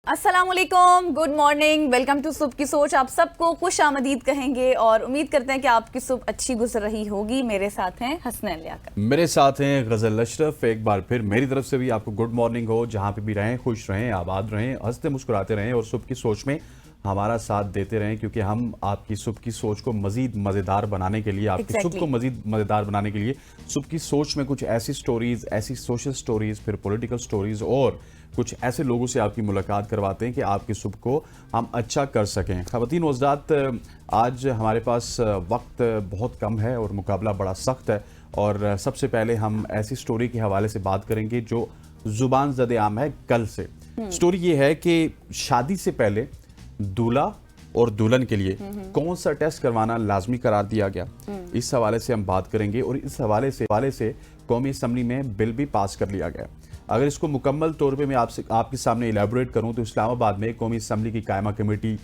अस्सलाम वालेकुम, good morning, welcome to सुबह की सोच। आप सबको खुश आमदीद कहेंगे और उम्मीद करते हैं कि आपकी सुबह अच्छी गुजर रही होगी। मेरे साथ हैं हसनैन लियाकत, मेरे साथ हैं गजल अशरफ। एक बार फिर मेरी तरफ से भी आपको गुड मॉर्निंग हो। जहां पे भी रहें खुश रहें, आबाद रहें, हंसते मुस्कुराते रहें और सुबह की सोच में हमारा साथ देते रहें, क्योंकि हम आपकी सुबह की सोच को मजीद मज़ेदार बनाने के लिए, आपकी सुबह को मजीद मज़ेदार बनाने के लिए सुबह की सोच में कुछ ऐसी स्टोरीज, ऐसी सोशल स्टोरीज, फिर पॉलिटिकल स्टोरीज और कुछ ऐसे लोगों से आपकी मुलाकात करवाते हैं कि आपकी सुबह को हम अच्छा कर सकें। ख़वातीन व हज़रात, आज हमारे पास वक्त बहुत कम है और मुकाबला बड़ा सख्त है। और सबसे पहले हम ऐसी स्टोरी के हवाले से बात करेंगे जो जुबान ज़द आम है कल से। स्टोरी ये है कि शादी से पहले दूल्हा और दुल्हन के लिए कौन सा टेस्ट करवाना लाजमी करार दिया गया, इस हवाले से हम बात करेंगे। और इस हवाले से कौमी असम्बली में बिल भी पास कर लिया गया। अगर इसको मुकम्मल तौर पे मैं आपके सामने इलेबोरेट करूं तो इस्लामाबाद में कौमी असम्बली की कायमा कमेटी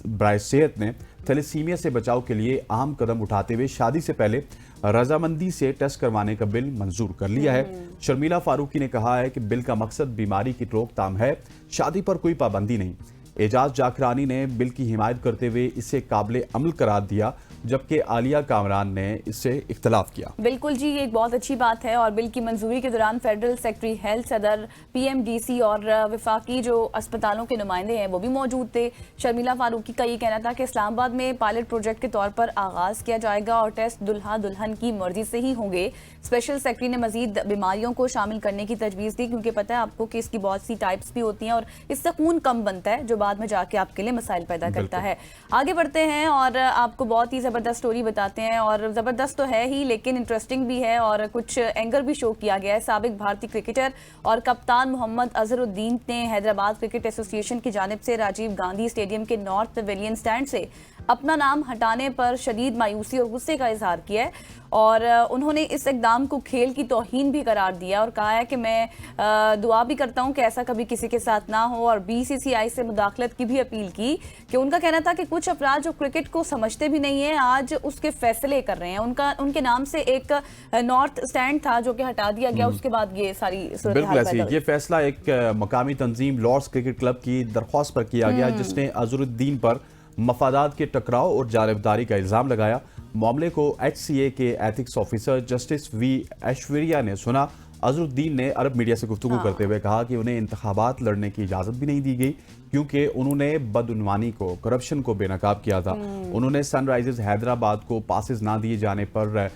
बराए सेहत ने थैलेसीमिया से बचाव के लिए अहम कदम उठाते हुए शादी से पहले रजामंदी से टेस्ट करवाने का बिल मंजूर कर लिया है। शर्मिला फारूकी ने कहा है कि बिल का मकसद बीमारी की रोकथाम है, शादी पर कोई पाबंदी नहीं। एजाज जाखरानी ने बिल की हिमायत करते हुए इसे काबिल अमल करार दिया, जबकि आलिया कामरान ने इससे इख्तलाफ किया। बिल्कुल जी, ये एक बहुत अच्छी बात है। और बिल की मंजूरी के दौरान फेडरल सेक्रेटरी हेल्थ, सदर, पीएमडीसी और वफाकी जो अस्पतालों के नुमाइंदे हैं वो भी मौजूद थे। शर्मिला फारूकी का ये कहना था कि इस्लामाबाद में पायलट प्रोजेक्ट के तौर पर आगाज किया जाएगा और टेस्ट दुल्हा दुल्हन की मर्जी से ही होंगे। स्पेशल सेक्रेटरी ने मजीद बीमारियों को शामिल करने की तजवीज़ दी, क्योंकि पता है आपको कि इसकी बहुत सी टाइप्स भी होती हैं और इससे खून कम बनता है, जो बाद में जाके आपके लिए मसाइल पैदा करता है। आगे बढ़ते हैं और आपको बहुत ही ज़बरदस्त स्टोरी बताते हैं। और ज़बरदस्त तो है ही, लेकिन इंटरेस्टिंग भी है और कुछ एंगर भी शो किया गया है। साबिक भारतीय क्रिकेटर और कप्तान मोहम्मद अजहरुद्दीन ने हैदराबाद क्रिकेट एसोसिएशन की जानिब से राजीव गांधी स्टेडियम के नॉर्थ पवेलियन स्टैंड से अपना नाम हटाने पर शदीद मायूसी और गुस्से का इजहार किया है। और उन्होंने इस इक़दाम को खेल की तौहीन भी करार दिया और कहा है कि मैं दुआ भी करता हूं कि ऐसा कभी किसी के साथ ना हो। और बीसीसीआई से मुदाखलत की भी अपील की कि उनका कहना था कि कुछ अफराद जो क्रिकेट को समझते भी नहीं है आज उसके फैसले कर रहे हैं। उनके नाम से एक नॉर्थ स्टैंड था जो कि हटा दिया गया, उसके बाद ये सारी सूरत। ये फैसला एक मकामी तंजीम लॉर्ड्स क्रिकेट क्लब की दरख्वास्त पर किया गया, जिसने अजहरुद्दीन पर मफादात के टकराव और जानिबदारी का इल्जाम लगाया। मामले को HCA के ethics officer justice V Aishwarya ने सुना। अजहरुद्दीन ने अरब मीडिया से गुफ्तगू करते हुए कहा कि उन्हें इंतखाबात लड़ने की इजाज़त भी नहीं दी गई, क्योंकि उन्होंने बदउनवानी को, करप्शन को बेनकाब किया था। उन्होंने सनराइजर्स हैदराबाद को पासेस ना दिए जाने पर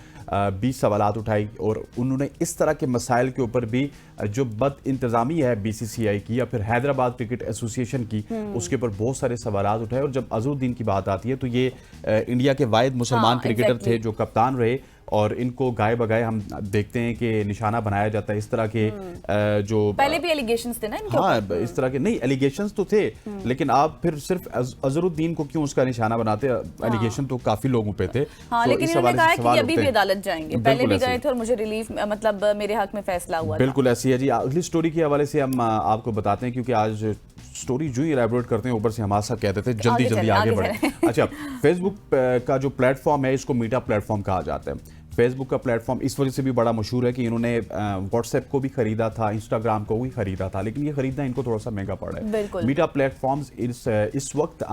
20 सवालात उठाई और उन्होंने इस तरह के मसाइल के ऊपर भी जो बद इंतज़ामी है BCCI की या फिर हैदराबाद क्रिकेट एसोसिएशन की, उसके ऊपर बहुत सारे सवालात उठाए। और जब अजहरुद्दीन की बात आती है तो ये इंडिया के वाहिद मुसलमान क्रिकेटर थे जो कप्तान रहे और इनको गाए बगाए हम देखते हैं कि निशाना बनाया जाता है। इस तरह के जो पहले भी एलिगेशंस थे ना इनके, हाँ इस तरह के नहीं एलिगेशंस तो थे, लेकिन आप फिर सिर्फ अजहरुद्दीन को क्यों उसका निशाना बनाते? एलिगेशन तो काफी लोगों पे थे। हाँ, लेकिन इन्होंने कहा है कि अभी भी अदालत जाएंगे, पहले भी गए थे और मुझे रिलीफ, मतलब मेरे हक में फैसला हुआ। बिल्कुल ऐसी है जी। अगली स्टोरी के हवाले से हम आपको बताते हैं, क्योंकि आज स्टोरी जो ही एलैबोरेट करते हैं ऊपर से हमारे साथ कहते थे जल्दी आगे बढ़े। अच्छा, फेसबुक का जो प्लेटफॉर्म है इसको मीटा प्लेटफॉर्म कहा जाता है। फेसबुक का प्लेटफॉर्म इस वजह से भी बड़ा मशहूर है कि इन्होंने व्हाट्सएप को भी खरीदा था, इंस्टाग्राम को भी खरीदा था, लेकिन ये खरीदना इनको थोड़ा सा महंगा पड़ा है। मीटा प्लेटफॉर्म्स इस वक्त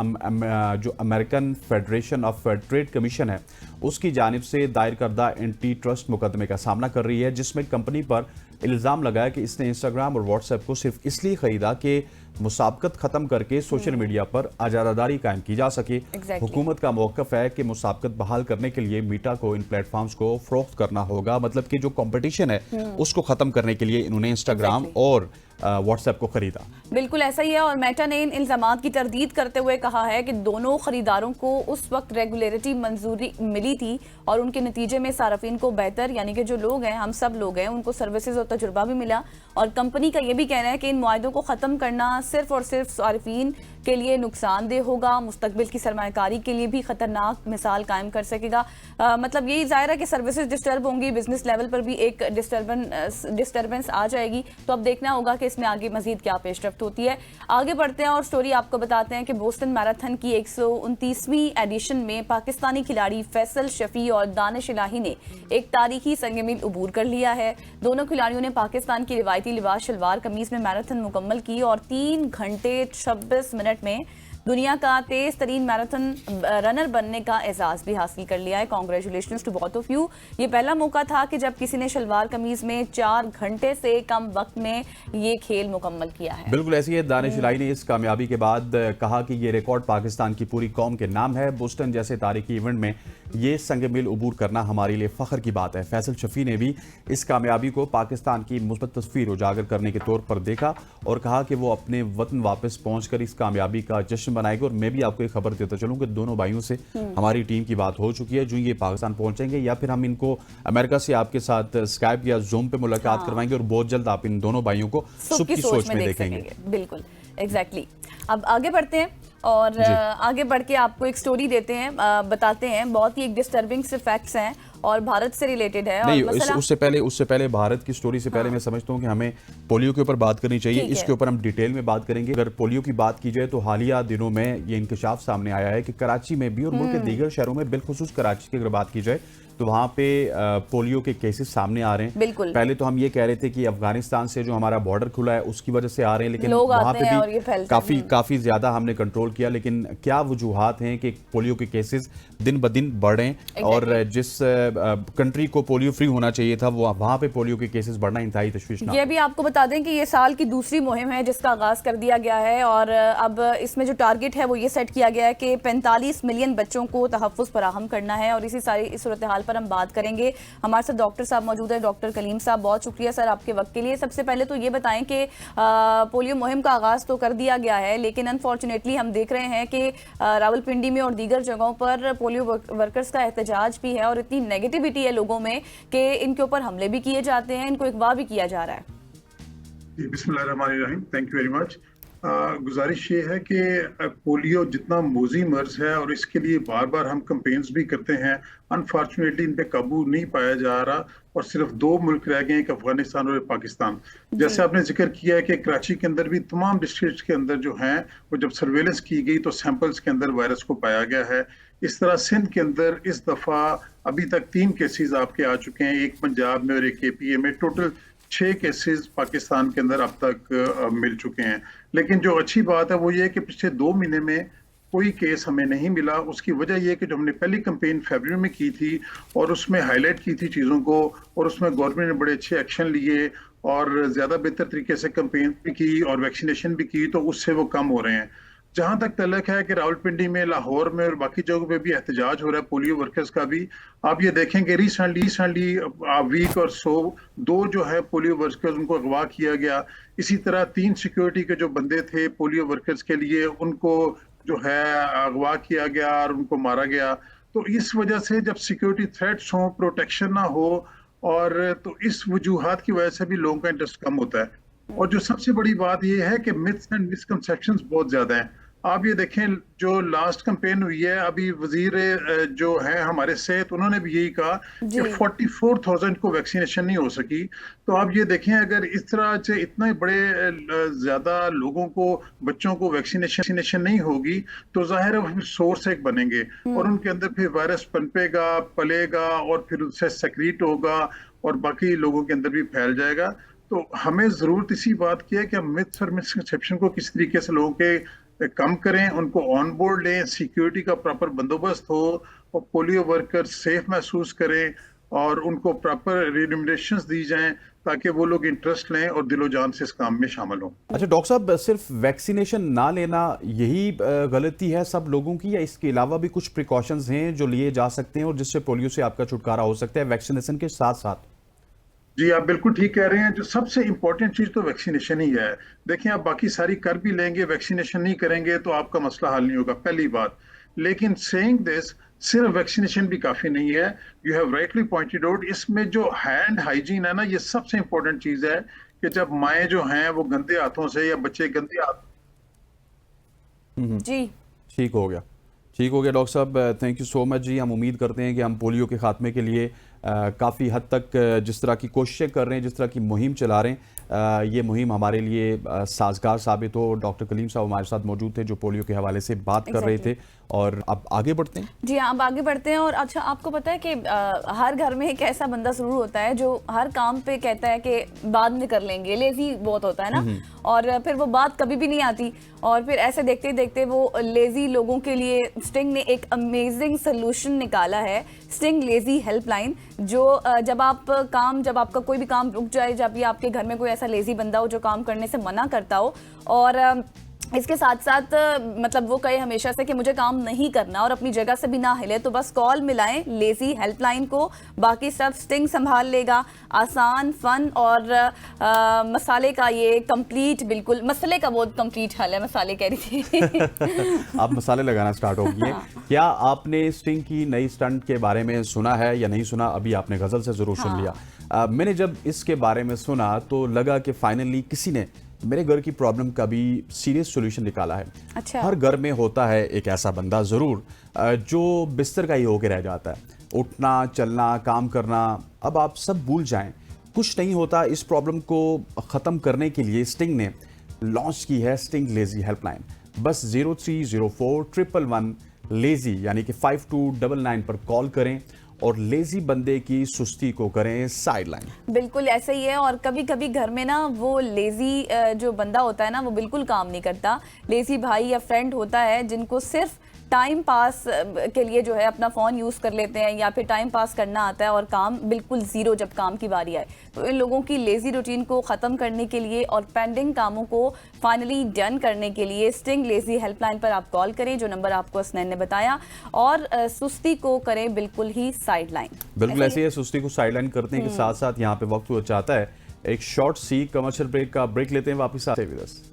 जो American federation of trade commission है उसकी जानिब से दायर करदा एंटी ट्रस्ट मुकदमे का सामना कर रही है, जिसमें कंपनी पर इल्ज़ाम लगाया कि इसने इंस्टाग्राम और व्हाट्सएप को सिर्फ इसलिए खरीदा कि मुसाबकत खत्म करके सोशल मीडिया पर आज़ादारी कायम की जा सके। हुकूमत का मौक़िफ़ है कि मुसाबकत बहाल करने के लिए मीटा को इन प्लेटफॉर्म्स को फ़रोख्त करना होगा, मतलब कि जो कंपटीशन है उसको ख़त्म करने के लिए इन्होंने इंस्टाग्राम और व्हाट्सएप को खरीदा। बिल्कुल ऐसा ही है। और मेटा ने इन इल्जामात की तरदीद करते हुए कहा है कि दोनों खरीदारों को उस वक्त रेगुलेटरी मंजूरी मिली थी और उनके नतीजे में सार्फिन को बेहतर, यानी कि जो लोग हैं, हम सब लोग हैं, उनको सर्विसेज और तजुर्बा भी मिला। और कंपनी का यह भी कहना है कि इन मुआहदों को ख़त्म करना सिर्फ और सिर्फ सार्फिन के लिए नुकसानदेह होगा, मुस्तकबिल की सरमायाकारी के लिए भी खतरनाक मिसाल कायम कर सकेगा। मतलब यही जाहिर है कि सर्विसेज डिस्टर्ब होंगी, बिजनेस लेवल पर भी एक डिस्टर्बेंस आ जाएगी। तो अब देखना होगा कि इसमें आगे मजीद क्या पेशरफ्त होती है। आगे बढ़ते हैं और स्टोरी आपको बताते हैं कि बोस्टन मैराथन की 129वीं एडिशन में पाकिस्तानी खिलाड़ी फैसल शफी और दानिश इलाही ने एक तारीखी संग-ए-मील अबूर कर लिया है। दोनों खिलाड़ियों ने पाकिस्तान की रिवायती लिबास शलवार कमीज में मैराथन मुकम्मल की और 3 घंटे 26 मिनट में दुनिया का तेज तरीन मैराथन रनर बनने का एजाज भी हासिल कर लिया है। Congratulations to both of you. ये पहला मौका था कि जब किसी ने शलवार कमीज में 4 घंटे से कम वक्त में ये खेल मुकम्मल किया है। बिल्कुल ऐसी है। दानिश इलाही ने इस कामयाबी के बाद कहा कि ये रिकॉर्ड पाकिस्तान की पूरी कौम के नाम है। बोस्टन जैसे तारीखी इवेंट में ये संग-ए-मील अबूर करना हमारे लिए फख्र की बात है। फैसल शफी ने भी इस कामयाबी को पाकिस्तान की मुस्बत तस्वीर उजागर करने के तौर पर देखा और कहा कि वो अपने वतन वापस पहुंचकर इस कामयाबी का जश्न बनाएंगे। और मैं भी आपको एक खबर देता चलूं कि दोनों भाइयों से हमारी टीम की बात हो चुकी है। जो ये पाकिस्तान पहुंचेंगे या फिर हम इनको अमेरिका से आपके साथ स्काइप या जूम पे मुलाकात करवाएंगे और बहुत जल्द आप इन दोनों भाइयों को सुख की सोच में देखेंगे। बिल्कुल एग्जैक्टली। अब आगे बढ़ते हैं और आगे बढ़ के आपको एक स्टोरी देते हैं, बताते हैं। बहुत ही एक डिस्टर्बिंग से फैक्ट्स हैं और भारत से रिलेटेड है। नहीं, और उससे पहले भारत की स्टोरी से पहले मैं समझता हूँ कि हमें पोलियो के ऊपर बात करनी चाहिए। इसके ऊपर हम डिटेल में बात करेंगे। अगर पोलियो की बात की जाए तो हालिया दिनों में ये इंकशाफ सामने आया है कि कराची में भी और मुल्क के दीगर शहरों में, बिलखुसूस कराची की अगर बात की जाए तो वहां पे पोलियो के केसेस सामने आ रहे हैं। बिल्कुल। पहले तो हम ये कह रहे थे कि अफगानिस्तान से जो हमारा बॉर्डर खुला है उसकी वजह से आ रहे हैं, लेकिन वहां पे भी काफी ज्यादा हमने कंट्रोल किया। लेकिन क्या वजूहात हैं कि पोलियो के केसेस दिन ब दिन बढ़ रहे हैं और जिस कंट्री को पोलियो फ्री होना चाहिए था वो वहां पे पोलियो के केसेस बढ़ना इंतहाई तशवीशनाक। ये भी आपको बता दें कि ये साल की दूसरी मुहिम है जिसका आगाज कर दिया गया है और अब इसमें जो टारगेट है वो ये सेट किया गया है कि 45 मिलियन बच्चों को तहफ़्फ़ुज़ फराहम करना है। और इसी सारी इस सूरत हाल पर हम बात करेंगे। हमारे साथ डॉक्टर साहब मौजूद है, डॉक्टर कलीम साहब। बहुत शुक्रिया सर आपके वक्त के लिए। सबसे पहले तो ये बताएं कि पोलियो मुहिम का आगाज तो कर दिया गया है, लेकिन अनफॉर्चुनेटली हम देख रहे हैं कि रावलपिंडी में और दीगर जगहों पर पोलियो वर्कर्स का एहतजाज भी है और इतनी नेगेटिविटी है लोगों में कि इनके ऊपर हमले भी किए जाते हैं, इनको अगवा भी किया जा रहा है। बिस्मिल्लाहिर्रहमानिर्रहीम। Thank you very much. गुजारिश ये है कि पोलियो जितना मोजी मर्ज है और इसके लिए बार बार हम कंपेन्स भी करते हैं, अनफॉर्चुनेटली इन पे काबू नहीं पाया जा रहा और सिर्फ 2 मुल्क रह गए हैं, एक अफगानिस्तान और पाकिस्तान। जैसे आपने जिक्र किया है कि कराची के अंदर भी तमाम डिस्ट्रिक्ट के अंदर जो हैं वो जब सर्वेलेंस की गई तो सैंपल्स के अंदर वायरस को पाया गया है। इस तरह सिंध के अंदर इस दफा अभी तक 3 केसेस आपके आ चुके हैं, एक पंजाब में और एक KPA में। टोटल 6 केसेस पाकिस्तान के अंदर अब तक मिल चुके हैं। लेकिन जो अच्छी बात है वो ये है कि पिछले 2 महीने में कोई केस हमें नहीं मिला। उसकी वजह ये कि जो हमने पहली कैंपेन फरवरी में की थी और उसमें हाईलाइट की थी चीज़ों को और उसमें गवर्नमेंट ने बड़े अच्छे एक्शन लिए और ज़्यादा बेहतर तरीके से कैंपेन भी की और वैक्सीनेशन भी की, तो उससे वो कम हो रहे हैं। जहां तक तलक है कि रावलपिंडी में, लाहौर में और बाकी जगहों पे भी एहतजाज हो रहा है पोलियो वर्कर्स का भी। आप ये देखेंगे रिसेंटली वीक और सो 2 जो है पोलियो वर्कर्स उनको अगवा किया गया। इसी तरह 3 सिक्योरिटी के जो बंदे थे पोलियो वर्कर्स के लिए उनको जो है अगवा किया गया और उनको मारा गया। तो इस वजह से जब सिक्योरिटी थ्रेट्स हो, प्रोटेक्शन ना हो और तो इस वजूहात की वजह से भी लोगों का इंटरेस्ट कम होता है। और जो सबसे बड़ी बात यह है कि मिथ्स एंड मिसकंसेप्शंस बहुत ज्यादा हैं। आप ये देखें जो लास्ट कैंपेन हुई है, अभी वजीर जो है हमारे सेहत, उन्होंने भी यही कहा कि 44,000 को वैक्सीनेशन नहीं हो सकी। तो आप ये देखें अगर इस तरह से इतने बड़े ज्यादा लोगों को, बच्चों को वैक्सीनेशन नहीं होगी तो जाहिर है सोर्स एक बनेंगे और उनके अंदर फिर वायरस पनपेगा, पलेगा और फिर उससे सेक्रीट होगा और बाकी लोगों के अंदर भी फैल जाएगा। तो हमें जरूरत इसी बात की है कि हम मिथ्स और मिसकंसेप्शन को किस तरीके से लोगों के कम करें, उनको ऑन बोर्ड लें, सिक्योरिटी का प्रॉपर बंदोबस्त हो और पोलियो वर्कर सेफ महसूस करें और उनको प्रॉपर रिम्यूनरेशंस दी जाएं ताकि वो लोग इंटरेस्ट लें और दिलो जान से इस काम में शामिल हों। अच्छा डॉक्टर साहब, सिर्फ वैक्सीनेशन ना लेना यही गलती है सब लोगों की, या इसके अलावा भी कुछ प्रिकॉशंस हैं जो लिए जा सकते हैं और जिससे पोलियो से आपका छुटकारा हो सकता है वैक्सीनेशन के साथ साथ? जी आप बिल्कुल ठीक कह रहे हैं। जो सबसे इंपॉर्टेंट चीज तो वैक्सीनेशन ही है। देखिए आप बाकी सारी कर भी लेंगे, वैक्सीनेशन नहीं करेंगे तो आपका मसला हल नहीं होगा, पहली बात। लेकिन सेइंग दिस, सिर्फ वैक्सीनेशन भी काफी नहीं है। You have rightly pointed out, इसमें जो हैंड हाइजीन है ना, ये सबसे इंपॉर्टेंट चीज है कि जब माएँ जो हैं वो गंदे हाथों से या बच्चे गंदे हाथ जी ठीक हो गया, ठीक हो गया डॉक्टर साहब, थैंक यू सो मच जी। हम उम्मीद करते हैं कि हम पोलियो के खात्मे के लिए काफ़ी हद तक जिस तरह की कोशिशें कर रहे हैं, जिस तरह की मुहिम चला रहे हैं, ये मुहिम हमारे लिए साजगार साबित हो। डॉक्टर कलीम साहब हमारे साथ मौजूद थे जो पोलियो के हवाले से बात कर रहे थे। और अब आगे बढ़ते हैं। जी हाँ, अब आगे बढ़ते हैं। और अच्छा, आपको पता है कि हर घर में एक ऐसा बंदा जरूर होता है जो हर काम पे कहता है कि बाद में कर लेंगे, लेजी बहुत होता है ना, और फिर वो बात कभी भी नहीं आती। और फिर ऐसे देखते ही देखते वो लेजी लोगों के लिए स्टिंग ने एक अमेजिंग सोल्यूशन निकाला है, स्टिंग लेजी हेल्पलाइन। जो जब आपका कोई भी काम रुक जाए, जब भी आपके घर में कोई ऐसा लेजी बंदा हो जो काम करने से मना करता हो, और इसके साथ साथ मतलब वो कहे हमेशा से कि मुझे काम नहीं करना और अपनी जगह से भी ना हिले, तो बस कॉल मिलाएं लेजी हेल्पलाइन को, बाकी सब स्टिंग संभाल लेगा। आसान, फन और मसाले का ये कंप्लीट, बिल्कुल मसाले का बहुत कंप्लीट हल है, मसाले कह रही थी। आप मसाले लगाना स्टार्ट हो गए। क्या आपने स्टिंग की नई स्टंट के बारे में सुना है या नहीं सुना? अभी आपने गजल से जरूर सुन लिया। मैंने जब इसके बारे में सुना तो लगा कि फाइनली किसी ने मेरे घर की प्रॉब्लम का भी सीरियस सॉल्यूशन निकाला है। अच्छा। हर घर में होता है एक ऐसा बंदा जरूर जो बिस्तर का ही होके रह जाता है, उठना चलना काम करना अब आप सब भूल जाएं, कुछ नहीं होता। इस प्रॉब्लम को ख़त्म करने के लिए स्टिंग ने लॉन्च की है स्टिंग लेजी हेल्पलाइन। बस 030411 लेजी यानी कि 5299 पर कॉल करें और लेजी बंदे की सुस्ती को करें साइडलाइन। बिल्कुल ऐसे ही है। और कभी कभी घर में ना वो लेजी जो बंदा होता है ना, वो बिल्कुल काम नहीं करता। लेजी भाई या फ्रेंड होता है जिनको सिर्फ टाइम पास के लिए जो है अपना फ़ोन यूज़ कर लेते हैं, या फिर टाइम पास करना आता है और काम बिल्कुल ज़ीरो जब काम की बारी आए। तो इन लोगों की लेज़ी रूटीन को ख़त्म करने के लिए और पेंडिंग कामों को फाइनली डन करने के लिए स्टिंग लेज़ी हेल्पलाइन पर आप कॉल करें, जो नंबर आपको हसनैन ने बताया, और सुस्ती को करें बिल्कुल ही साइडलाइन। बिल्कुल ऐसे ही सुस्ती को साइडलाइन करने के साथ साथ यहाँ पे वक्त हुआ चाहता है एक शॉर्ट सी कमर्शियल ब्रेक का। ब्रेक लेते हैं, वापस आते हैं।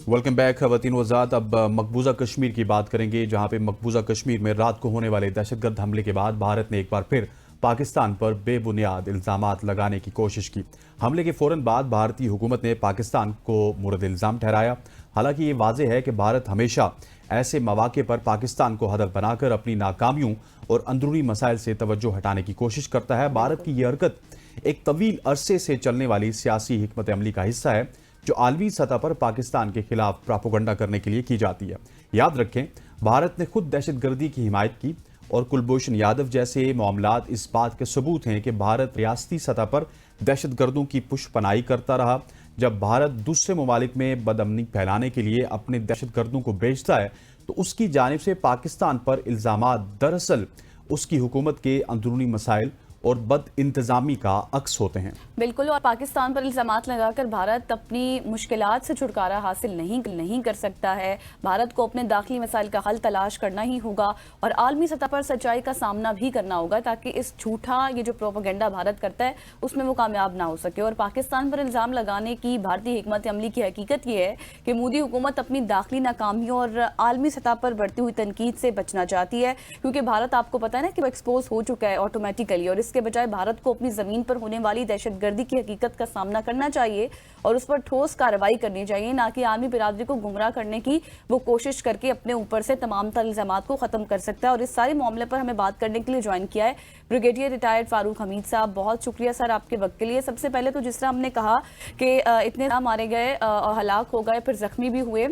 वेलकम बैक खवातीन वज़ात। अब मकबूजा कश्मीर की बात करेंगे, जहां पे मकबूजा कश्मीर में रात को होने वाले दहशतगर्द हमले के बाद भारत ने एक बार फिर पाकिस्तान पर बेबुनियाद इल्ज़ामात लगाने की कोशिश की। हमले के फौरन बाद भारतीय हुकूमत ने पाकिस्तान को मुर्द इल्ज़ाम ठहराया। हालांकि ये वाज़ेह है कि भारत हमेशा ऐसे मौके पर पाकिस्तान को हदफ बनाकर अपनी नाकामियों और अंदरूनी मसाइल से तवज्जो हटाने की कोशिश करता है। भारत की यह हरकत एक तवील अरसे से चलने वाली सियासी हिकमत अमली का हिस्सा है जो आलमी सतह पर पाकिस्तान के खिलाफ प्रोपेगेंडा करने के लिए की जाती है। याद रखें, भारत ने खुद दहशतगर्दी की हिमायत की और कुलभूषण यादव जैसे मामलात इस बात के सबूत हैं कि भारत रियासती सतह पर दहशतगर्दों की पुष्पनाई करता रहा। जब भारत दूसरे ममालिक में बदअमनी फैलाने के लिए अपने दहशतगर्दों को भेजता है तो उसकी जानिब से पाकिस्तान पर इल्ज़ामात दरअसल उसकी हुकूमत के अंदरूनी मसाइल और बद इंतजामी का अक्स होते हैं। बिल्कुल। और पाकिस्तान पर इल्ज़ामात लगाकर भारत अपनी मुश्किलात से छुटकारा हासिल नहीं कर सकता है। भारत को अपने दाखिली मसाइल का हल तलाश करना ही होगा और आलमी सतह पर सच्चाई का सामना भी करना होगा, ताकि इस झूठा ये जो प्रोपेगेंडा भारत करता है उसमें वो कामयाब ना हो सके। और पाकिस्तान पर इल्ज़ाम लगाने की भारतीय हिकमत अमली की हकीकत ये है कि मोदी हुकूमत अपनी दाखिली नाकामियों और आलमी सतह पर बढ़ती हुई तनकीद से बचना चाहती है, क्योंकि भारत, आपको पता है ना, कि वो एक्सपोज हो चुका है ऑटोमेटिकली। और इसके बजाय भारत को अपनी जमीन पर होने वाली दहशतगर्दी की हकीकत का सामना करना चाहिए और उस पर ठोस कार्रवाई करनी चाहिए, ना कि आर्मी बिरादरी को गुमराह करने की वो कोशिश करके अपने ऊपर से तमाम तर इल्जामात को खत्म कर सकता है। और इस सारे मामले पर हमें बात करने के लिए ज्वाइन किया है ब्रिगेडियर रिटायर्ड फारूक हमीद साहब। बहुत शुक्रिया सर आपके वक्त के लिए। सबसे पहले तो जिस तरह हमने कहा कि इतने मारे गए, हलाक हो गए, फिर जख्मी भी हुए,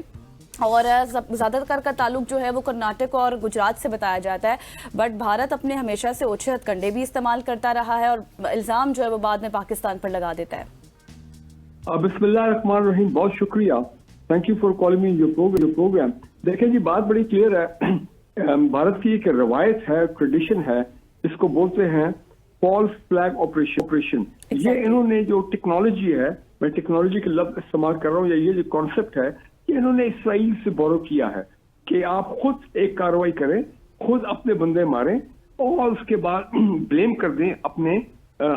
और ज़्यादातर का ताल्लुक जो है वो कर्नाटक और गुजरात से बताया जाता है, बट भारत अपने हमेशा से ओछे हथकंडे भी इस्तेमाल करता रहा है और इल्ज़ाम जो है वो बाद में पाकिस्तान पर लगा देता है। बिस्मिल्लाहिर्रहमानिर्रहीम, बहुत शुक्रिया, thank you for calling me your programme. देखें जी, बात बड़ी क्लियर है। भारत की एक रवायत है, ट्रेडिशन है, इसको बोलते हैं फॉल्स फ्लैग ऑपरेशन। ये इन्होंने जो टेक्नोलॉजी है, मैं टेक्नोलॉजी के लफ्ज इस्तेमाल कर रहा हूँ, या ये जो कॉन्सेप्ट है, ये इन्होंने इसराइल से बोरो किया है कि आप खुद एक कार्रवाई करें, खुद अपने बंदे मारें और उसके बाद ब्लेम कर दें अपने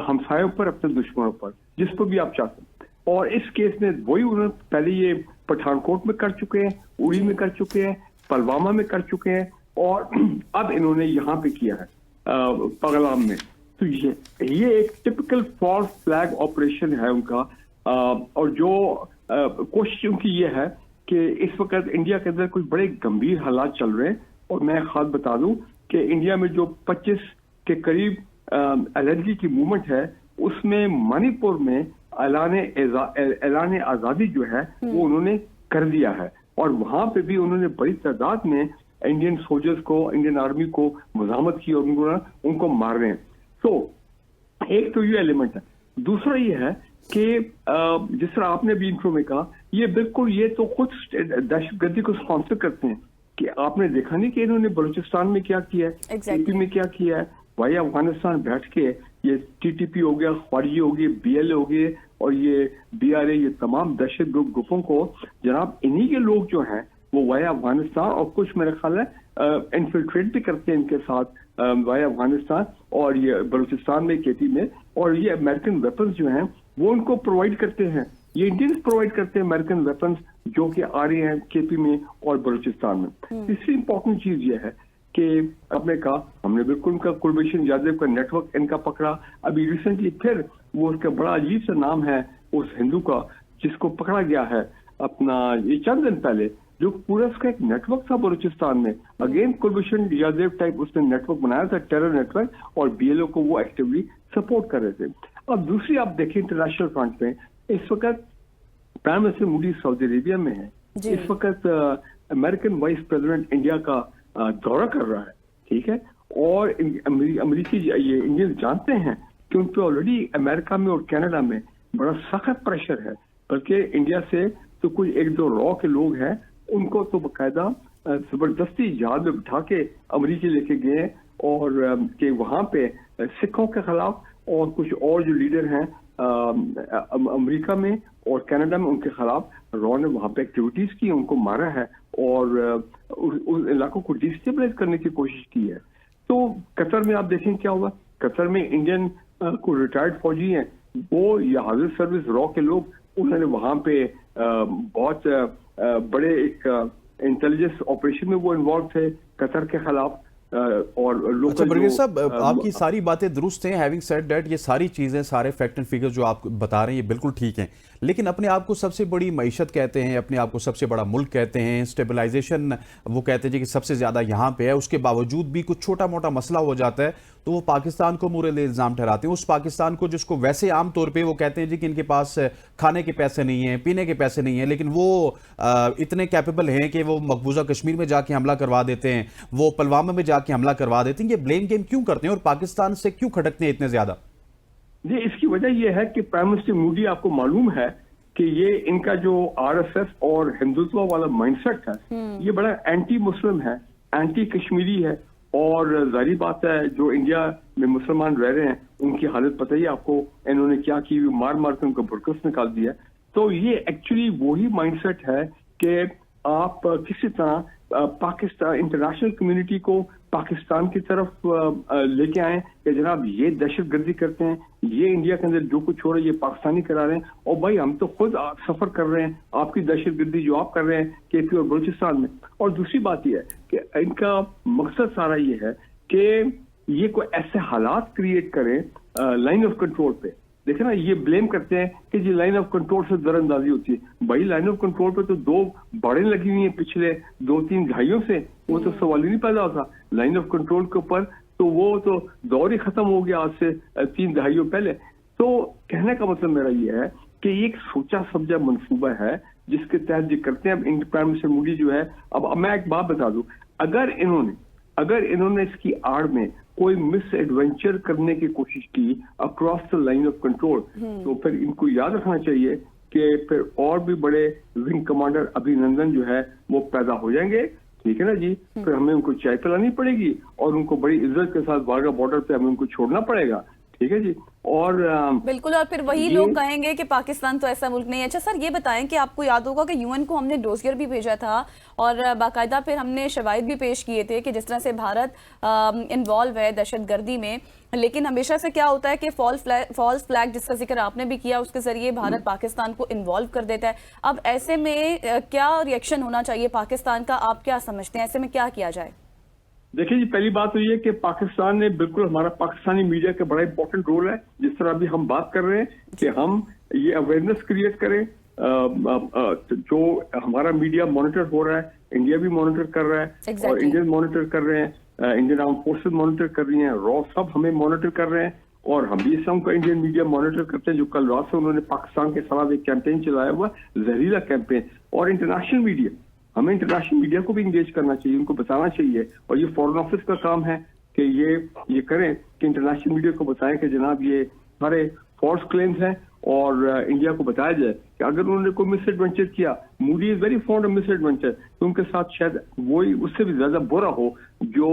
हमसायों पर, अपने दुश्मनों पर, जिस पर भी आप चाहते हैं। और इस केस में वही उन्होंने पहले ये पठानकोट में कर चुके हैं, उड़ी में कर चुके हैं, पुलवामा में कर चुके हैं और अब इन्होंने यहाँ पे किया है पगलाम में। तो ये एक टिपिकल फॉल्स फ्लैग ऑपरेशन है उनका। और जो कोशिश उनकी ये है कि इस वक्त इंडिया के अंदर कुछ बड़े गंभीर हालात चल रहे हैं और मैं खास बता दूं कि इंडिया में जो 25 के करीब एलर्जी की मूवमेंट है उसमें मणिपुर में ऐलान आजादी जो है वो उन्होंने कर दिया है और वहां पे भी उन्होंने बड़ी तादाद में इंडियन सोल्जर्स को, इंडियन आर्मी को मुज़ाहमत की और उनको मार रहे हैं। तो एक तो ये एलिमेंट है। दूसरा ये है कि जिस तरह आपने भी इंट्रो में कहा, ये बिल्कुल ये तो खुद दहशतगर्दी को स्पॉन्सर करते हैं कि आपने देखा नहीं कि इन्होंने बलूचिस्तान में क्या किया है, यूपी में क्या किया है, भाई अफगानिस्तान बैठ के ये टीटीपी हो गया, ख्वारिजी हो गई, बीएलए हो गए और ये बीआरए, ये तमाम दहशत ग्रुपों को जनाब इन्हीं के लोग जो हैं वो वाया अफगानिस्तान और कुछ मेरा ख्याल है इन्फिल्ट्रेट भी करते हैं इनके साथ वाया अफगानिस्तान और ये बलूचिस्तान में, केपी में, और ये अमेरिकन वेपन्स जो हैं वो उनको प्रोवाइड करते हैं। ये इंडियंस प्रोवाइड करते हैं अमेरिकन वेपन्स जो कि आ रहे हैं केपी में और बलूचिस्तान में। तीसरी इंपॉर्टेंट चीज ये है कि आपने कहा हमने बिल्कुल उनका कुलभूषण यादव का नेटवर्क इनका पकड़ा। अभी रिसेंटली फिर वो उसका बड़ा अजीब सा नाम है उस हिंदू का जिसको पकड़ा गया है अपना ये चंद दिन पहले, जो पूरा उसका एक नेटवर्क था बलूचिस्तान में। अगेन कुलभूषण यादव टाइप उसने नेटवर्क बनाया था, टेरर नेटवर्क, और बीएलओ को वो एक्टिवली सपोर्ट कर रहे थे। अब दूसरी आप देखें इंटरनेशनल फ्रंट पे इस वक्त prime minister Modi Saudi Arabia में है। इस वक्त अमेरिकन वाइस प्रेसिडेंट इंडिया का दौरा कर रहा है, ठीक है, और अमेरिकी ये इंडियंस जानते हैं कि उन पर ऑलरेडी अमेरिका में और कनाडा में बड़ा सख्त प्रेशर है। बल्कि इंडिया से तो कुछ एक दो रॉ के लोग हैं उनको तो बाकायदा जबरदस्ती जहाज में बिठा के अमेरिका लेके गए और कि वहां पे सिखों के खिलाफ और कुछ और जो लीडर हैं अमेरिका में और कनाडा में उनके खिलाफ रॉ ने वहां पे एक्टिविटीज की, उनको मारा है और उस इलाकों को डिस्टेबलाइज करने की कोशिश की है। तो कतर में आप देखें क्या हुआ। कतर में इंडियन को रिटायर्ड फौजी हैं वो या हाजिर सर्विस रॉ के लोग, उन्होंने वहां पे बहुत बड़े एक इंटेलिजेंस ऑपरेशन में वो इन्वॉल्व थे कतर के खिलाफ। और अच्छा ब्रिगेड साहब, आपकी सारी बातें दुरुस्त हैं। हैविंग सेड दैट, ये सारी चीजें, सारे फैक्ट एंड फिगर जो आप बता रहे हैं ये बिल्कुल ठीक हैं, लेकिन अपने आप को सबसे बड़ी मईशत कहते हैं, अपने आप को सबसे बड़ा मुल्क कहते हैं, स्टेबलाइजेशन वो कहते हैं कि सबसे ज्यादा यहाँ पे है, उसके बावजूद भी कुछ छोटा मोटा मसला हो जाता है तो वो पाकिस्तान को मुरे इल्जाम ठहराते हैं। उस पाकिस्तान को जिसको वैसे आम तौर पे वो कहते हैं जी कि इनके पास खाने के पैसे नहीं हैं, पीने के पैसे नहीं हैं, लेकिन वो इतने कैपेबल हैं कि वो मकबूजा कश्मीर में जाके हमला करवा देते हैं, वो पुलवामा में जाके हमला करवा देते हैं। ये ब्लेम गेम क्यों करते हैं और पाकिस्तान से क्यों खटकते हैं इतने ज्यादा? जी, इसकी वजह यह है कि प्राइम मिनिस्टर मोदी, आपको मालूम है कि ये इनका जो आरएसएस और हिंदुत्व वाला माइंडसेट है ये बड़ा एंटी मुस्लिम है, एंटी कश्मीरी है। और जाहिर बात है जो इंडिया में मुसलमान रह रहे हैं उनकी हालत पता ही आपको, इन्होंने क्या की, मार मार के उनका बुरकस निकाल दिया। तो ये एक्चुअली वही माइंडसेट है कि आप किसी तरह पाकिस्तान इंटरनेशनल कम्युनिटी को पाकिस्तान की तरफ लेके आए कि जनाब ये दहशतगर्दी करते हैं, ये इंडिया के अंदर जो कुछ हो रहा है ये पाकिस्तानी करा रहे हैं, और भाई हम तो खुद सफर कर रहे हैं आपकी दहशतगर्दी जो आप कर रहे हैं केपी और बलूचिस्तान में। और दूसरी बात यह है कि इनका मकसद सारा ये है कि ये कोई ऐसे हालात क्रिएट करें लाइन ऑफ कंट्रोल पे। देखे ना, ये ब्लेम करते हैं कि जी लाइन ऑफ कंट्रोल से दरअंदाजी होती है। भाई लाइन ऑफ कंट्रोल पे तो 2 बाड़ें लगी हुई हैं पिछले 2-3 दहाइयों से, वो तो सवाल ही नहीं पैदा होता। लाइन ऑफ कंट्रोल के ऊपर तो वो तो दौर ही खत्म हो गया आज से 3 दहाइयों पहले। तो कहने का मतलब मेरा ये है कि ये एक सोचा समझा मंसूबा है जिसके तहत ये करते हैं। अब प्राइम मिनिस्टर मोदी जो है, अब मैं एक बात बता दूं, अगर इन्होंने इसकी आड़ में कोई मिस एडवेंचर करने की कोशिश की across the line of control, तो फिर इनको याद रखना चाहिए कि फिर और भी बड़े विंग कमांडर अभिनंदन जो है वो पैदा हो जाएंगे, ठीक है ना जी। फिर हमें उनको चाय पिलानी पड़ेगी और उनको बड़ी इज्जत के साथ वाघा बॉर्डर पे हमें उनको छोड़ना पड़ेगा, ठीक है जी। और बिल्कुल, और फिर वही लोग कहेंगे कि पाकिस्तान तो ऐसा मुल्क नहीं है। अच्छा सर, ये बताएं कि आपको याद होगा कि यूएन को हमने डोसियर भी भेजा था और बाकायदा फिर हमने शवाहिद भी पेश किए थे कि जिस तरह से भारत इन्वॉल्व है दहशतगर्दी में, लेकिन हमेशा से क्या होता है कि फॉल्स फ्लैग जिसका जिक्र आपने भी किया, उसके जरिए भारत पाकिस्तान को इन्वॉल्व कर देता है। अब ऐसे में क्या रिएक्शन होना चाहिए पाकिस्तान का, आप क्या समझते हैं, ऐसे में क्या किया जाए? देखिए जी, पहली बात तो ये कि पाकिस्तान ने बिल्कुल, हमारा पाकिस्तानी मीडिया का बड़ा इंपॉर्टेंट रोल है। जिस तरह अभी हम बात कर रहे हैं कि हम ये अवेयरनेस क्रिएट करें, जो हमारा मीडिया मॉनिटर हो रहा है, इंडिया भी मॉनिटर कर रहा है और इंडियन मॉनिटर कर रहे हैं, इंडियन आर्म फोर्सेज मॉनिटर कर रही हैं, रॉ सब हमें मॉनिटर कर रहे हैं और हम भी इस का इंडियन मीडिया मॉनिटर करते हैं। जो कल रात से उन्होंने पाकिस्तान के खिलाफ एक कैंपेन चलाया हुआ, जहरीला कैंपेन, और इंटरनेशनल मीडिया, हमें इंटरनेशनल मीडिया को भी इंगेज करना चाहिए, उनको बताना चाहिए। और ये फॉरेन ऑफिस का काम है कि ये करें कि इंटरनेशनल मीडिया को बताएं कि जनाब ये सारे फॉल्स क्लेम्स हैं, और इंडिया को बताया जाए कि अगर उन्होंने कोई मिस एडवेंचर किया, Moody is very fond of miss adventure, तो उनके साथ शायद वही उससे भी ज्यादा बुरा हो जो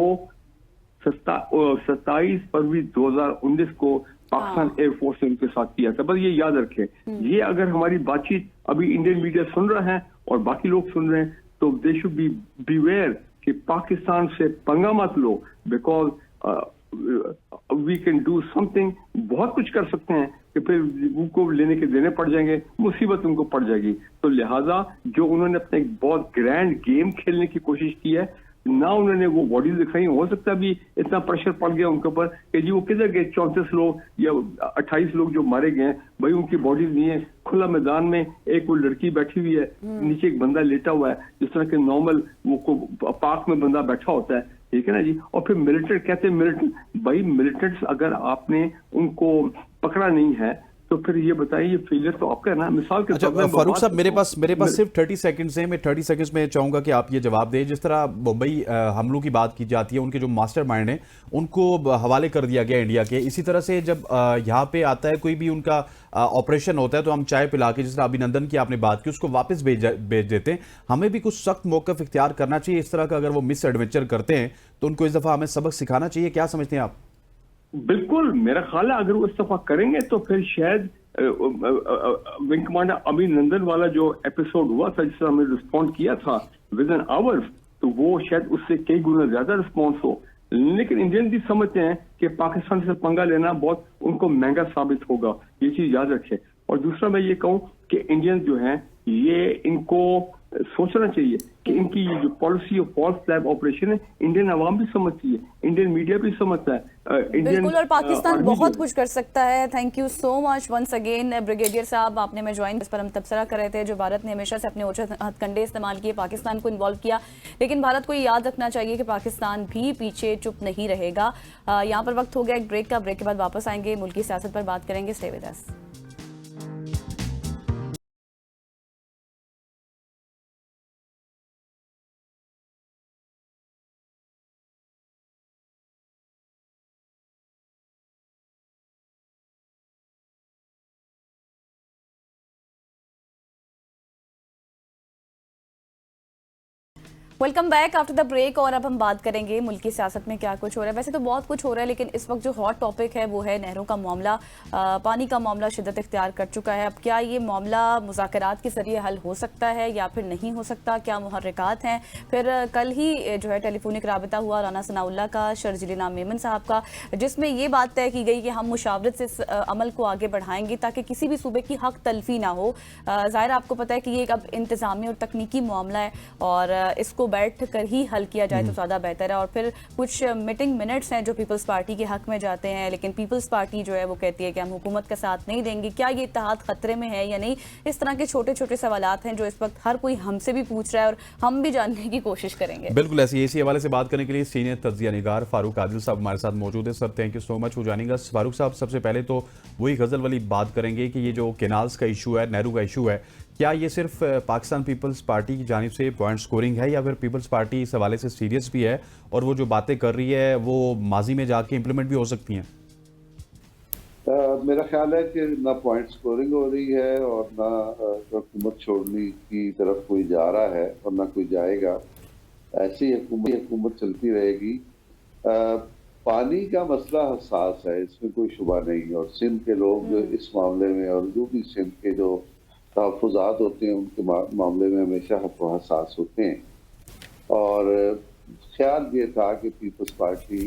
27 फरवरी 2019 को पाकिस्तान एयरफोर्स ने उनके साथ किया था। बस ये याद रखें, ये अगर हमारी बातचीत अभी इंडियन मीडिया सुन रहा है और बाकी लोग सुन रहे हैं, तो दे शुड बी बीवेयर कि पाकिस्तान से पंगा मत लो, because we can do something, बहुत कुछ कर सकते हैं कि फिर उनको लेने के देने पड़ जाएंगे, मुसीबत उनको पड़ जाएगी। तो लिहाजा जो उन्होंने अपने एक बहुत ग्रैंड गेम खेलने की कोशिश की है ना, उन्होंने वो बॉडीज दिखाई, हो सकता है भी इतना प्रेशर पड़ गया उनके ऊपर कि जी वो किधर गए 34 लोग या 28 लोग जो मारे गए हैं, भाई उनकी बॉडीज नहीं है। खुला मैदान में एक वो लड़की बैठी हुई है, नीचे एक बंदा लेटा हुआ है, जिस तरह के नॉर्मल वो पार्क में बंदा बैठा होता है, ठीक है ना जी। और फिर मिलिटेंट कहते हैं, मिलिटेंट भाई मिलिटेंट्स अगर आपने उनको पकड़ा नहीं है तो फिर ये बताइए, ये फेलियर तो आपका है ना। मिसाल के अच्छा फारूक साहब, मेरे पास सिर्फ 30 सेकंड्स हैं। मैं 30 सेकंड्स में चाहूंगा कि आप ये जवाब दें। जिस तरह मुंबई हमलों की बात की जाती है, उनके जो मास्टरमाइंड हैं उनको हवाले कर दिया गया इंडिया के, इसी तरह से जब यहाँ पे आता है कोई भी उनका ऑपरेशन होता है तो हम चाय पिला के, जिस तरह अभिनंदन की आपने बात की, उसको वापस भेज देते हैं। हमें भी कुछ सख्त मौक़िफ़ इख्तियार करना चाहिए इस तरह का, अगर वो मिस एडवेंचर करते हैं तो उनको इस दफ़ा हमें सबक सिखाना चाहिए। क्या समझते हैं आप? बिल्कुल, मेरा ख्याल है अगर वो इस दफा करेंगे तो फिर शायद विंग कमांडर अभिनंदन वाला जो एपिसोड हुआ था, जिससे हमने रिस्पॉन्ड किया था विद एन आवर्स, तो वो शायद उससे कई गुना ज्यादा रिस्पॉन्स हो। लेकिन इंडियन भी समझते हैं कि पाकिस्तान से पंगा लेना बहुत उनको महंगा साबित होगा, ये चीज याद रखें। और दूसरा मैं ये कहूँ कि इंडियन जो हैं ये इनको सोचना चाहिए कि इनकी ये जो policy of false flag operation है, इंडियन अवाम भी समझती है, इंडियन मीडिया भी समझता है, बिल्कुल, और पाकिस्तान बहुत कुछ कर सकता है। Thank you so much once again brigadier साहब, आपने में ज्वाइन। इस पर हम तबसरा कर रहे थे जो भारत ने हमेशा से अपने ओछे हथकंडे इस्तेमाल किए, पाकिस्तान को इन्वॉल्व किया, लेकिन भारत को ये याद रखना चाहिए कि पाकिस्तान भी पीछे चुप नहीं रहेगा। यहाँ पर वक्त हो गया एक ब्रेक का, ब्रेक के बाद वापस आएंगे, मुल्क की सियासत पर बात करेंगे। Stay with us. Welcome back after the break. और अब हम बात करेंगे मुल्क की सियासत में क्या कुछ हो रहा है। वैसे तो बहुत कुछ हो रहा है, लेकिन इस वक्त जो हॉट टॉपिक है वो है नहरों का मामला। पानी का मामला शिद्दत इख्तियार कर चुका है। अब क्या ये मामला मुज़ाकरात के जरिए हल हो सकता है या फिर नहीं हो सकता, क्या मुहर्रिकात हैं? फिर कल ही जो है टेलीफोनिक राबिता हुआ राना सनाउल्लाह का, शर्जील नाम मेमन साहब का, जिसमें ये बात तय की गई कि हम मुशावरत से इस अमल को आगे बढ़ाएंगे ताकि किसी भी सूबे की हक तलफी ना हो। ज़ाहिर आपको पता है कि ये अब इंतजामी और तकनीकी मामला है और इसको बैठ कर ही हल किया जाए तो ज़्यादा बेहतर है। और फिर कुछ मीटिंग मिनट्स हैं जो पीपल्स पार्टी के हक में जाते हैं, लेकिन पीपल्स पार्टी जो है वो कहती है कि हम हुकूमत का साथ नहीं देंगे। क्या ये इत्तेहाद खतरे में है या नहीं? इस तरह के छोटे छोटे सवालात हैं जो इस वक्त हर कोई हमसे भी पूछ रहा है और हम भी जानने की कोशिश करेंगे। बिल्कुल ऐसे इसी हवाले से बात करने के लिए सीनियर तज्जिया निगार फारूक आदिल साहब हमारे साथ मौजूद है। Sir thank you so much for joining अस। फारूक साहब, सबसे पहले तो वही गजल वाली बात करेंगे कि ये जो केनाल्स का इशू है, नहरों का इशू है, क्या ये सिर्फ पाकिस्तान पीपल्स पार्टी की जानिब से पॉइंट स्कोरिंग है या फिर पीपल्स पार्टी इस हवाले से सीरियस भी है और वो जो बातें कर रही है वो माजी में जाके इम्प्लीमेंट भी हो सकती हैं? मेरा ख्याल है कि ना पॉइंट स्कोरिंग हो रही है और ना हुकूमत छोड़ने की तरफ कोई जा रहा है और ना कोई जाएगा। ऐसी हुकूमत चलती रहेगी। पानी का मसला हसास है, इसमें कोई शुबा नहीं। और सिंध के लोग जो इस मामले में, और जो भी सिंध के जो तहफ़्फ़ुज़ात होते हैं उनके मामले में हमेशा हसास होते हैं। और ख्याल ये था कि पीपल्स पार्टी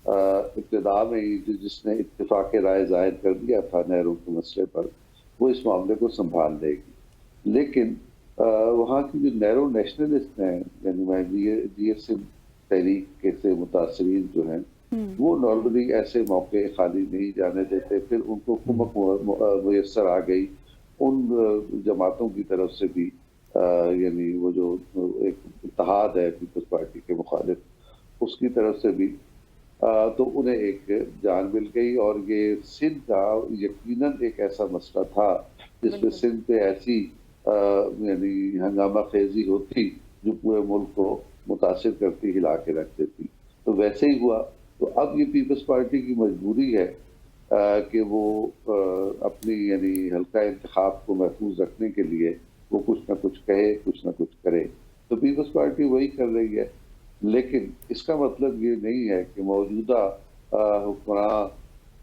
इब्तिदा में ही जिसने इत्तेफाक राय जाहिर कर दिया था नहरों के मसले पर, वो इस मामले को संभाल लेगी। लेकिन वहाँ की जो नैरो नेशनलिस्ट हैं, यानी मैं जीएस तहरीक के से मुतासरीन जो हैं, वो नॉर्मली ऐसे मौके खाली नहीं जाने देते। फिर उनको कुमक मुयस्सर आ गई उन जमातों की तरफ से भी, यानी वो जो एक इत्तेहाद है पीपल्स पार्टी के मुखालिफ, उसकी तरफ से भी, तो उन्हें एक जान मिल गई। और ये सिंध का यकीनन एक ऐसा मसला था जिसमें सिंध पे ऐसी यानी हंगामा खेजी होती जो पूरे मुल्क को मुतासिर करती, हिला के रख देती। तो वैसे ही हुआ। तो अब ये पीपल्स पार्टी की मजबूरी है कि वो अपनी यानी हल्का इंतखाब को महफूज रखने के लिए वो कुछ ना कुछ कहे, कुछ ना कुछ करे। तो पीपल्स पार्टी वही कर रही है। लेकिन इसका मतलब ये नहीं है कि मौजूदा हुक्मरान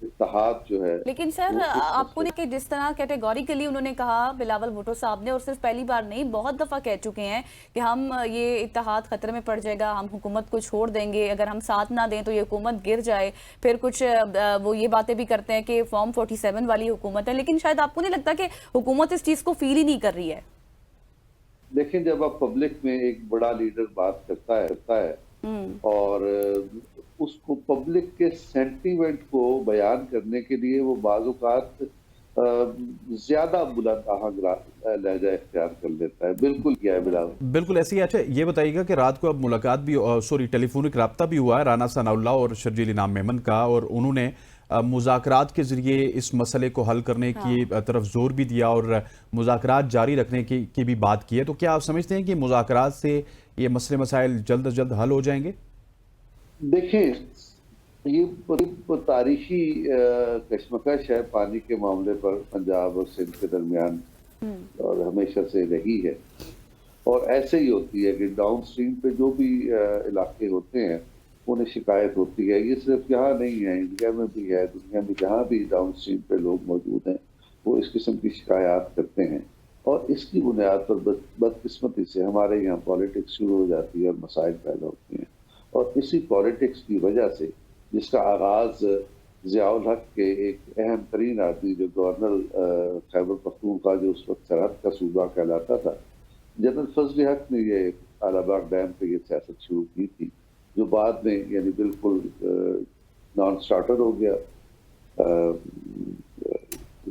इत्तेहाद जो है, लेकिन सर आपको कि जिस तरह कैटेगोरिकली उन्होंने कहा बिलावल भुट्टो साहब ने, और सिर्फ पहली बार नहीं बहुत दफ़ा कह चुके हैं कि हम ये इत्तेहाद खतरे में पड़ जाएगा, हम हुकूमत को छोड़ देंगे, अगर हम साथ ना दें तो ये हुकूमत गिर जाए। फिर कुछ वो ये बातें भी करते हैं कि फॉर्म 47 वाली हुकूमत है। लेकिन शायद आपको नहीं लगता कि हुकूमत इस चीज़ को फील ही नहीं कर रही है? देखें, जब आप पब्लिक में एक बड़ा लीडर बात करता है और उसको पब्लिक के सेंटीमेंट को बयान करने के लिए वो बाज़-औक़ात ज्यादा बुलंद आहंग लहजा इख्तियार कर लेता है। बिल्कुल किया है बिलावल, बिल्कुल ऐसी। अच्छा ये बताइएगा कि रात को अब मुलाकात भी, सॉरी टेलीफोनिक रब्ता भी हुआ है राना सनाउल्लाह और शर्जील इनाम मेमन का, और उन्होंने मुज़ाकरात के जरिए इस मसले को हल करने की तरफ जोर भी दिया और मुज़ाकरात जारी रखने की भी बात की है। तो क्या आप समझते हैं कि मुज़ाकरात से ये मसले मसाइल जल्द अज जल्द हल हो जाएंगे? देखें, ये तारीखी कशमकश है पानी के मामले पर पंजाब और सिंध के दरमियान, और हमेशा से रही है। और ऐसे ही होती है कि डाउन स्ट्रीम पे जो भी इलाके होते हैं उन्हें शिकायत होती है। ये सिर्फ यहाँ नहीं है, इंडिया में भी है, दुनिया में जहाँ भी डाउन स्ट्रीम पे लोग मौजूद हैं वो इस किस्म की शिकायत करते हैं। और इसकी बुनियाद पर बदकिस्मती से हमारे यहाँ पॉलिटिक्स शुरू हो जाती है और मसाइल पैदा होते हैं। और इसी पॉलिटिक्स की वजह से, जिसका आगाज ज़ियाउल हक के एक अहम तरीन आदमी जो गवर्नर खैबर पख्तूनख्वा जो उस वक्त सरहद का सूबा कहलाता था, जनरल फजल हक ने ये आलाबाग डैम पे ये सियासत शुरू की थी, जो बाद में यानी बिल्कुल नॉन स्टार्टर हो गया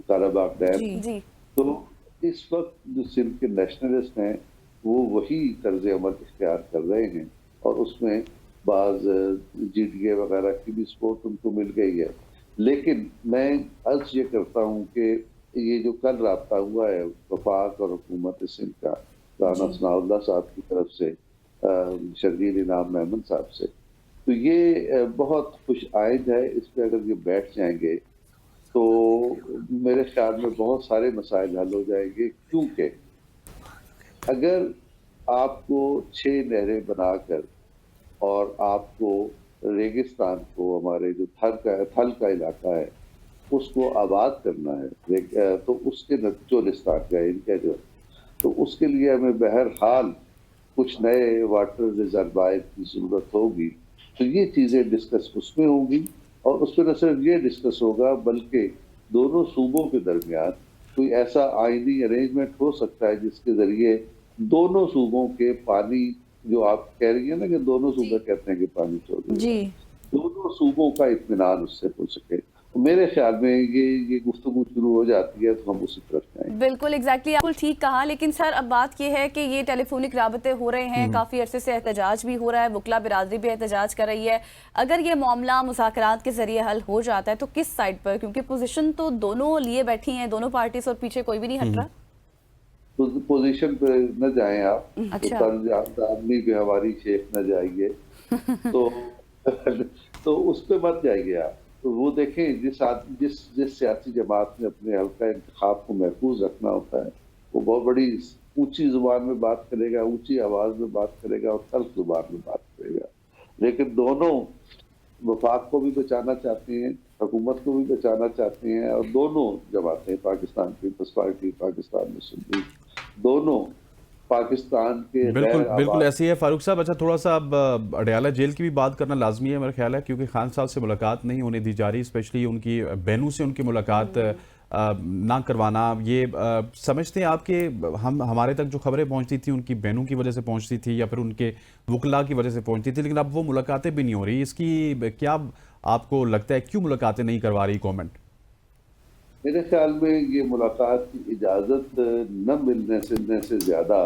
कालाबाग डैम। तो इस वक्त जो सिंध के नेशनलिस्ट हैं वो वही तर्ज अमल इख्तियार कर रहे हैं, और उसमें बाज GDA वगैरह की भी सपोर्ट उनको मिल गई है। लेकिन मैं अर्ज ये करता हूँ कि ये जो कल राब्ता हुआ है वफाक और हुकूमत सिंध का राना सनाउल्लाह साहब की तरफ से शर्जील इनाम मेमन साहब से, तो ये बहुत खुश आइंद है। इस पर अगर ये बैठ जाएंगे तो मेरे ख्याल में बहुत सारे मसाइल हल हो जाएंगे। क्योंकि अगर आपको 6 नहरें बनाकर और आपको रेगिस्तान को, हमारे जो थल का इलाका है, उसको आबाद करना है, तो उसके चोलिस्तान का इनका जो, तो उसके लिए हमें बहरहाल कुछ नए वाटर रिजर्वायर की जरूरत होगी। तो ये चीज़ें डिस्कस उसमें होंगी, और उसमें न सिर्फ ये डिस्कस होगा बल्कि दोनों सूबों के दरमियान कोई ऐसा आईनी अरेंजमेंट हो सकता है जिसके जरिए दोनों सूबों के पानी, जो आप कह रही है ना कि दोनों सूबे कहते हैं कि पानी छोड़ जी, दोनों सूबों का इत्मीनान उससे हो सके। तो मेरे ख्याल में ये गुफ्तगू शुरू हो जाती है तो हम उसी तरफ जाएंगे। बिल्कुल एग्जैक्टली आपको ठीक कहा। लेकिन सर अब बात यह है कि ये टेलीफोनिक राबते हो रहे हैं, काफ़ी अरसे से एहतजाज भी हो रहा है, वकला बिरादरी भी एहतजाज कर रही है। अगर ये मामला मुज़ाकरात के जरिए हल हो जाता है तो किस साइड पर, क्योंकि पोजीशन तो दोनों लिए बैठी हैं, दोनों पार्टीज, और पीछे कोई भी नहीं हट रहा। पोजीशन पे न जाएं आप, अच्छा। तो आदमी भी हमारी शेख न जाइए तो उस पे मत जाइए आप। तो वो देखें, जिस सियासी जमात में अपने हल्का इंतखाब को महफूज रखना होता है वो बहुत बड़ी ऊंची जुबान में बात करेगा, ऊंची आवाज में बात करेगा और तल्ख जुबान में बात करेगा। लेकिन दोनों वफाक को भी बचाना चाहते हैं, हुकूमत को भी बचाना चाहते हैं, और दोनों जमातें, पाकिस्तान पीपल्स पार्टी, पाकिस्तान मुस्लिम लीग, दोनों पाकिस्तान के बिल्कुल गैर बिल्कुल आबाद। ऐसी है फारूक साहब। अच्छा, थोड़ा सा अब अडयाला जेल की भी बात करना लाजमी है मेरा ख्याल है, क्योंकि खान साहब से मुलाकात नहीं होने दी जा रही, स्पेशली उनकी बहनों से उनकी मुलाकात ना करवाना। ये समझते हैं आपके हमारे तक जो खबरें पहुंचती थी उनकी बहनों की वजह से पहुंचती थी या फिर उनके वकला की वजह से पहुंचती थी, लेकिन अब वो मुलाकातें भी नहीं हो रही, इसकी क्या आपको लगता है, क्यों मुलाकातें नहीं करवा रही गवर्नमेंट? मेरे ख्याल में ये मुलाकात की इजाजत न मिलने से ज्यादा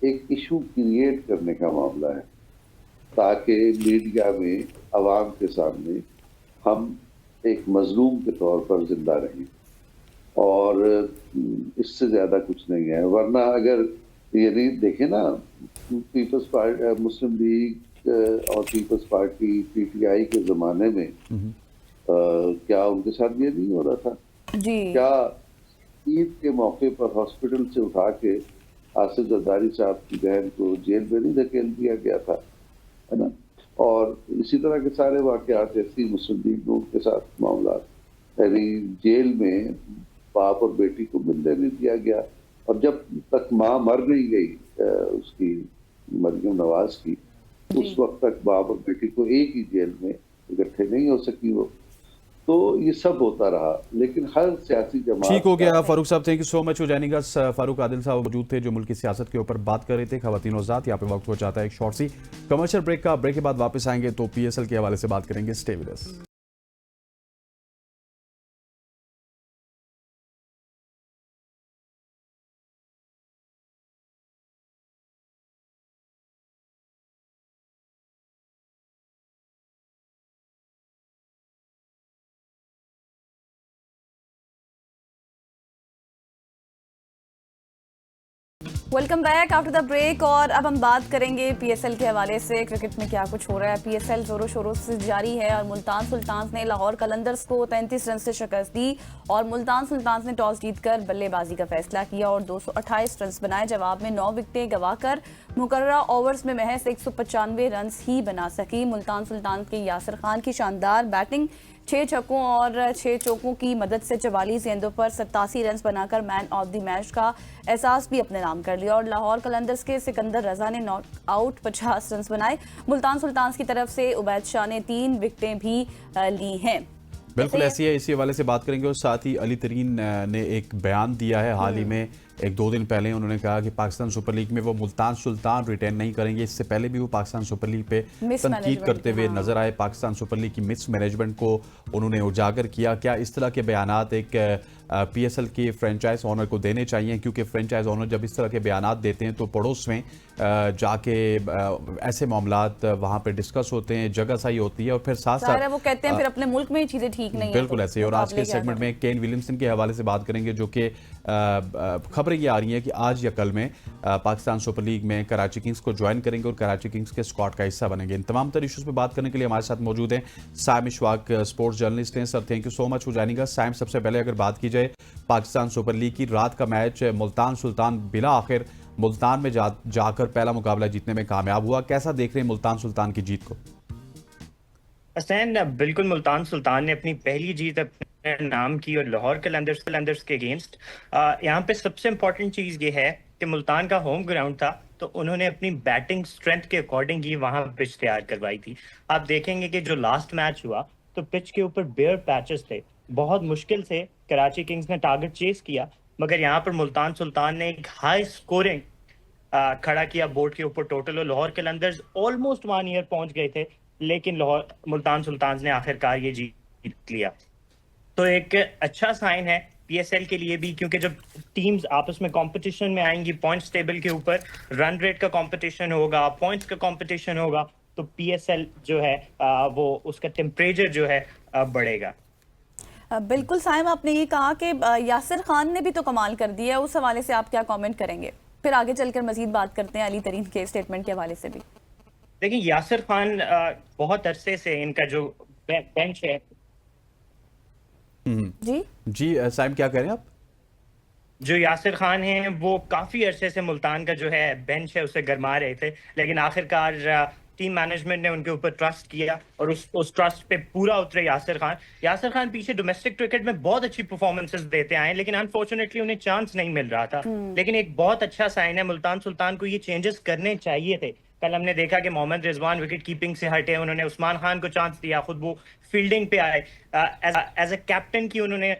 एक इशू क्रिएट करने का मामला है, ताकि मीडिया में आवाम के सामने हम एक मजलूम के तौर पर जिंदा रहें, और इससे ज्यादा कुछ नहीं है। वरना अगर ये नहीं देखे ना, पीपल्स पार्टी, मुस्लिम लीग और पीपल्स पार्टी पीटीआई के जमाने में क्या उनके साथ ये नहीं हो रहा था? जी। क्या ईद के मौके पर हॉस्पिटल से उठा के आसिफ जरदारी साहब की बहन को जेल में नहीं धकेल दिया गया था, है ना? और इसी तरह के सारे वाकयात ऐसी मुस्लिम लीग नून के साथ मामला, यानी जेल में बाप और बेटी को मिलने नहीं दिया गया, और जब तक माँ मर नहीं गई उसकी मरियम नवाज की, उस वक्त तक बाप और बेटी को एक ही जेल में इकट्ठे नहीं हो सकी वो। तो ये सब होता रहा, लेकिन हर सियासी जमात ठीक हो गया फारूक साहब, थैंक यू सो मच। हो जाएगा फारूक आदिल साहब मौजूद थे जो मुल्क की सियासत के ऊपर बात कर रहे थे, खवातीन और ज़ात। यहाँ पे वक्त हो जाता है एक शॉर्ट सी कमर्शियल ब्रेक का। ब्रेक के बाद वापस आएंगे तो पीएसएल के हवाले से बात करेंगे। Stay with us. Welcome back after the break. और अब हम बात करेंगे पीएसएल के हवाले से, क्रिकेट में क्या कुछ हो रहा है। पीएसएल जोरों शोरों से जारी है और मुल्तान सुल्तान्स ने लाहौर कलंदर्स को 33 रन से शिकस्त दी और मुल्तान सुल्तान्स ने टॉस जीतकर बल्लेबाजी का फैसला किया और 228 रन बनाए। जवाब में 9 विकेटें गंवाकर मुकर्ररा ओवर्स में महज 195 रन ही बना सकी। मुल्तान सुल्तान के यासिर खान की शानदार बैटिंग, 6 छक्कों और 6 चौकों की मदद से 44 गेंदों पर 87 रन बनाकर मैन ऑफ द मैच का एहसास भी अपने नाम कर लिया और लाहौर कलंदर्स के सिकंदर रजा ने नॉट आउट 50 रन बनाए। मुल्तान सुल्तान्स की तरफ से उबैद शाह ने 3 विकेटें भी ली हैं। बिल्कुल ऐसी है, इसी हवाले से बात करेंगे। और साथ ही अली तरीन ने एक बयान दिया है हाल ही में, 1-2 दिन पहले उन्होंने कहा कि पाकिस्तान सुपर लीग में वो मुल्तान सुल्तान रिटेन नहीं करेंगे। इससे पहले भी वो पाकिस्तान सुपर लीग पे तनकीद करते हुए नजर आए। पाकिस्तान सुपर लीग की मिस मैनेजमेंट को उन्होंने उजागर किया। क्या इस तरह के बयानात एक पीएसएल के फ्रेंचाइज ओनर को देने चाहिए? क्योंकि फ्रेंचाइज ओनर जब इस तरह के बयानात देते हैं तो पड़ोस में जाके ऐसे मामलात वहाँ पे डिस्कस होते हैं, जगह सही होती है और फिर साथ साथ वो कहते हैं फिर अपने मुल्क में ही चीजें ठीक नहीं है। बिल्कुल ऐसे ही। और आज के सेगमेंट में केन विलियमसन के हवाले से बात करेंगे, जो कि खबरें ये आ रही हैं कि आज या कल में पाकिस्तान सुपर लीग में कराची किंग्स को ज्वाइन करेंगे और कराची किंग्स के स्क्वाड का हिस्सा बनेंगे। इन तमाम तर इशूज़ पे बात करने के लिए हमारे साथ मौजूद हैं साइम इशफाक, स्पोर्ट्स जर्नलिस्ट हैं। Sir thank you so much हो जाएगा। साइम, सबसे पहले अगर बात की जाए पाकिस्तान सुपर लीग की, रात का मैच मुल्तान सुल्तान बिला आखिर मुल्तान में जाकर पहला मुकाबला जीतने में कामयाब हुआ। कैसा देख रहे हैं मुल्तान सुल्तान की जीत को? हसनैन, बिल्कुल मुल्तान सुल्तान ने अपनी पहली जीत अपने नाम की और लाहौर कलंदर्स के अगेंस्ट। यहाँ पे सबसे इम्पोर्टेंट चीज़ ये है कि मुल्तान का होम ग्राउंड था तो उन्होंने अपनी बैटिंग स्ट्रेंथ के अकॉर्डिंग ही वहाँ पिच तैयार करवाई थी। आप देखेंगे कि जो लास्ट मैच हुआ तो पिच के ऊपर बेयर पैचेस थे, बहुत मुश्किल से कराची किंग्स ने टारगेट चेस किया, मगर यहाँ पर मुल्तान सुल्तान ने एक हाई स्कोरिंग खड़ा किया बोर्ड के ऊपर टोटल। और लाहौर कलंदर्स ऑलमोस्ट 1 ईयर पहुंच गए थे, लेकिन लाहौर मुल्तान सुल्तान ने आखिरकार ये जीत लिया। तो एक अच्छा साइन है पीएसएल के लिए भी, क्योंकि जब टीम्स आपस में कंपटीशन में आएंगी, पॉइंट्स टेबल के ऊपर रन रेट का कंपटीशन होगा, पॉइंट्स का कंपटीशन होगा, तो पीएसएल जो है वो उसका टेम्परेचर जो है बढ़ेगा। बिल्कुल साइम, आपने ये कहा कि यासिर खान ने भी तो कमाल कर दिया, उस हवाले से आप क्या कमेंट करेंगे? फिर आगे चलकर मजीद बात करते हैं अली तरीन के स्टेटमेंट के हवाले से भी। देखिए, यासिर खान बहुत अरसे से इनका जो बेंच है। जी साइम, क्या कह रहे हैं आप? जो यासिर खान हैं वो काफी अरसे से मुल्तान का जो है बेंच है उसे गरमा रहे थे, लेकिन आखिरकार टीम मैनेजमेंट ने उनके ऊपर ट्रस्ट किया और उस ट्रस्ट पे पूरा उतरे यासिर खान पीछे डोमेस्टिक क्रिकेट में बहुत अच्छी परफॉर्मेंसेस देते आए, लेकिन अनफॉर्चुनेटली उन्हें चांस नहीं मिल रहा था। लेकिन एक बहुत अच्छा साइन है, मुल्तान सुल्तान को ये चेंजेस करने चाहिए थे। कल हमने देखा कि मोहम्मद रिजवान विकेट कीपिंग से हटे, उन्होंने उस्मान खान को चांस दिया, खुद वो फील्डिंग पे आए, एज अ कैप्टन की उन्होंने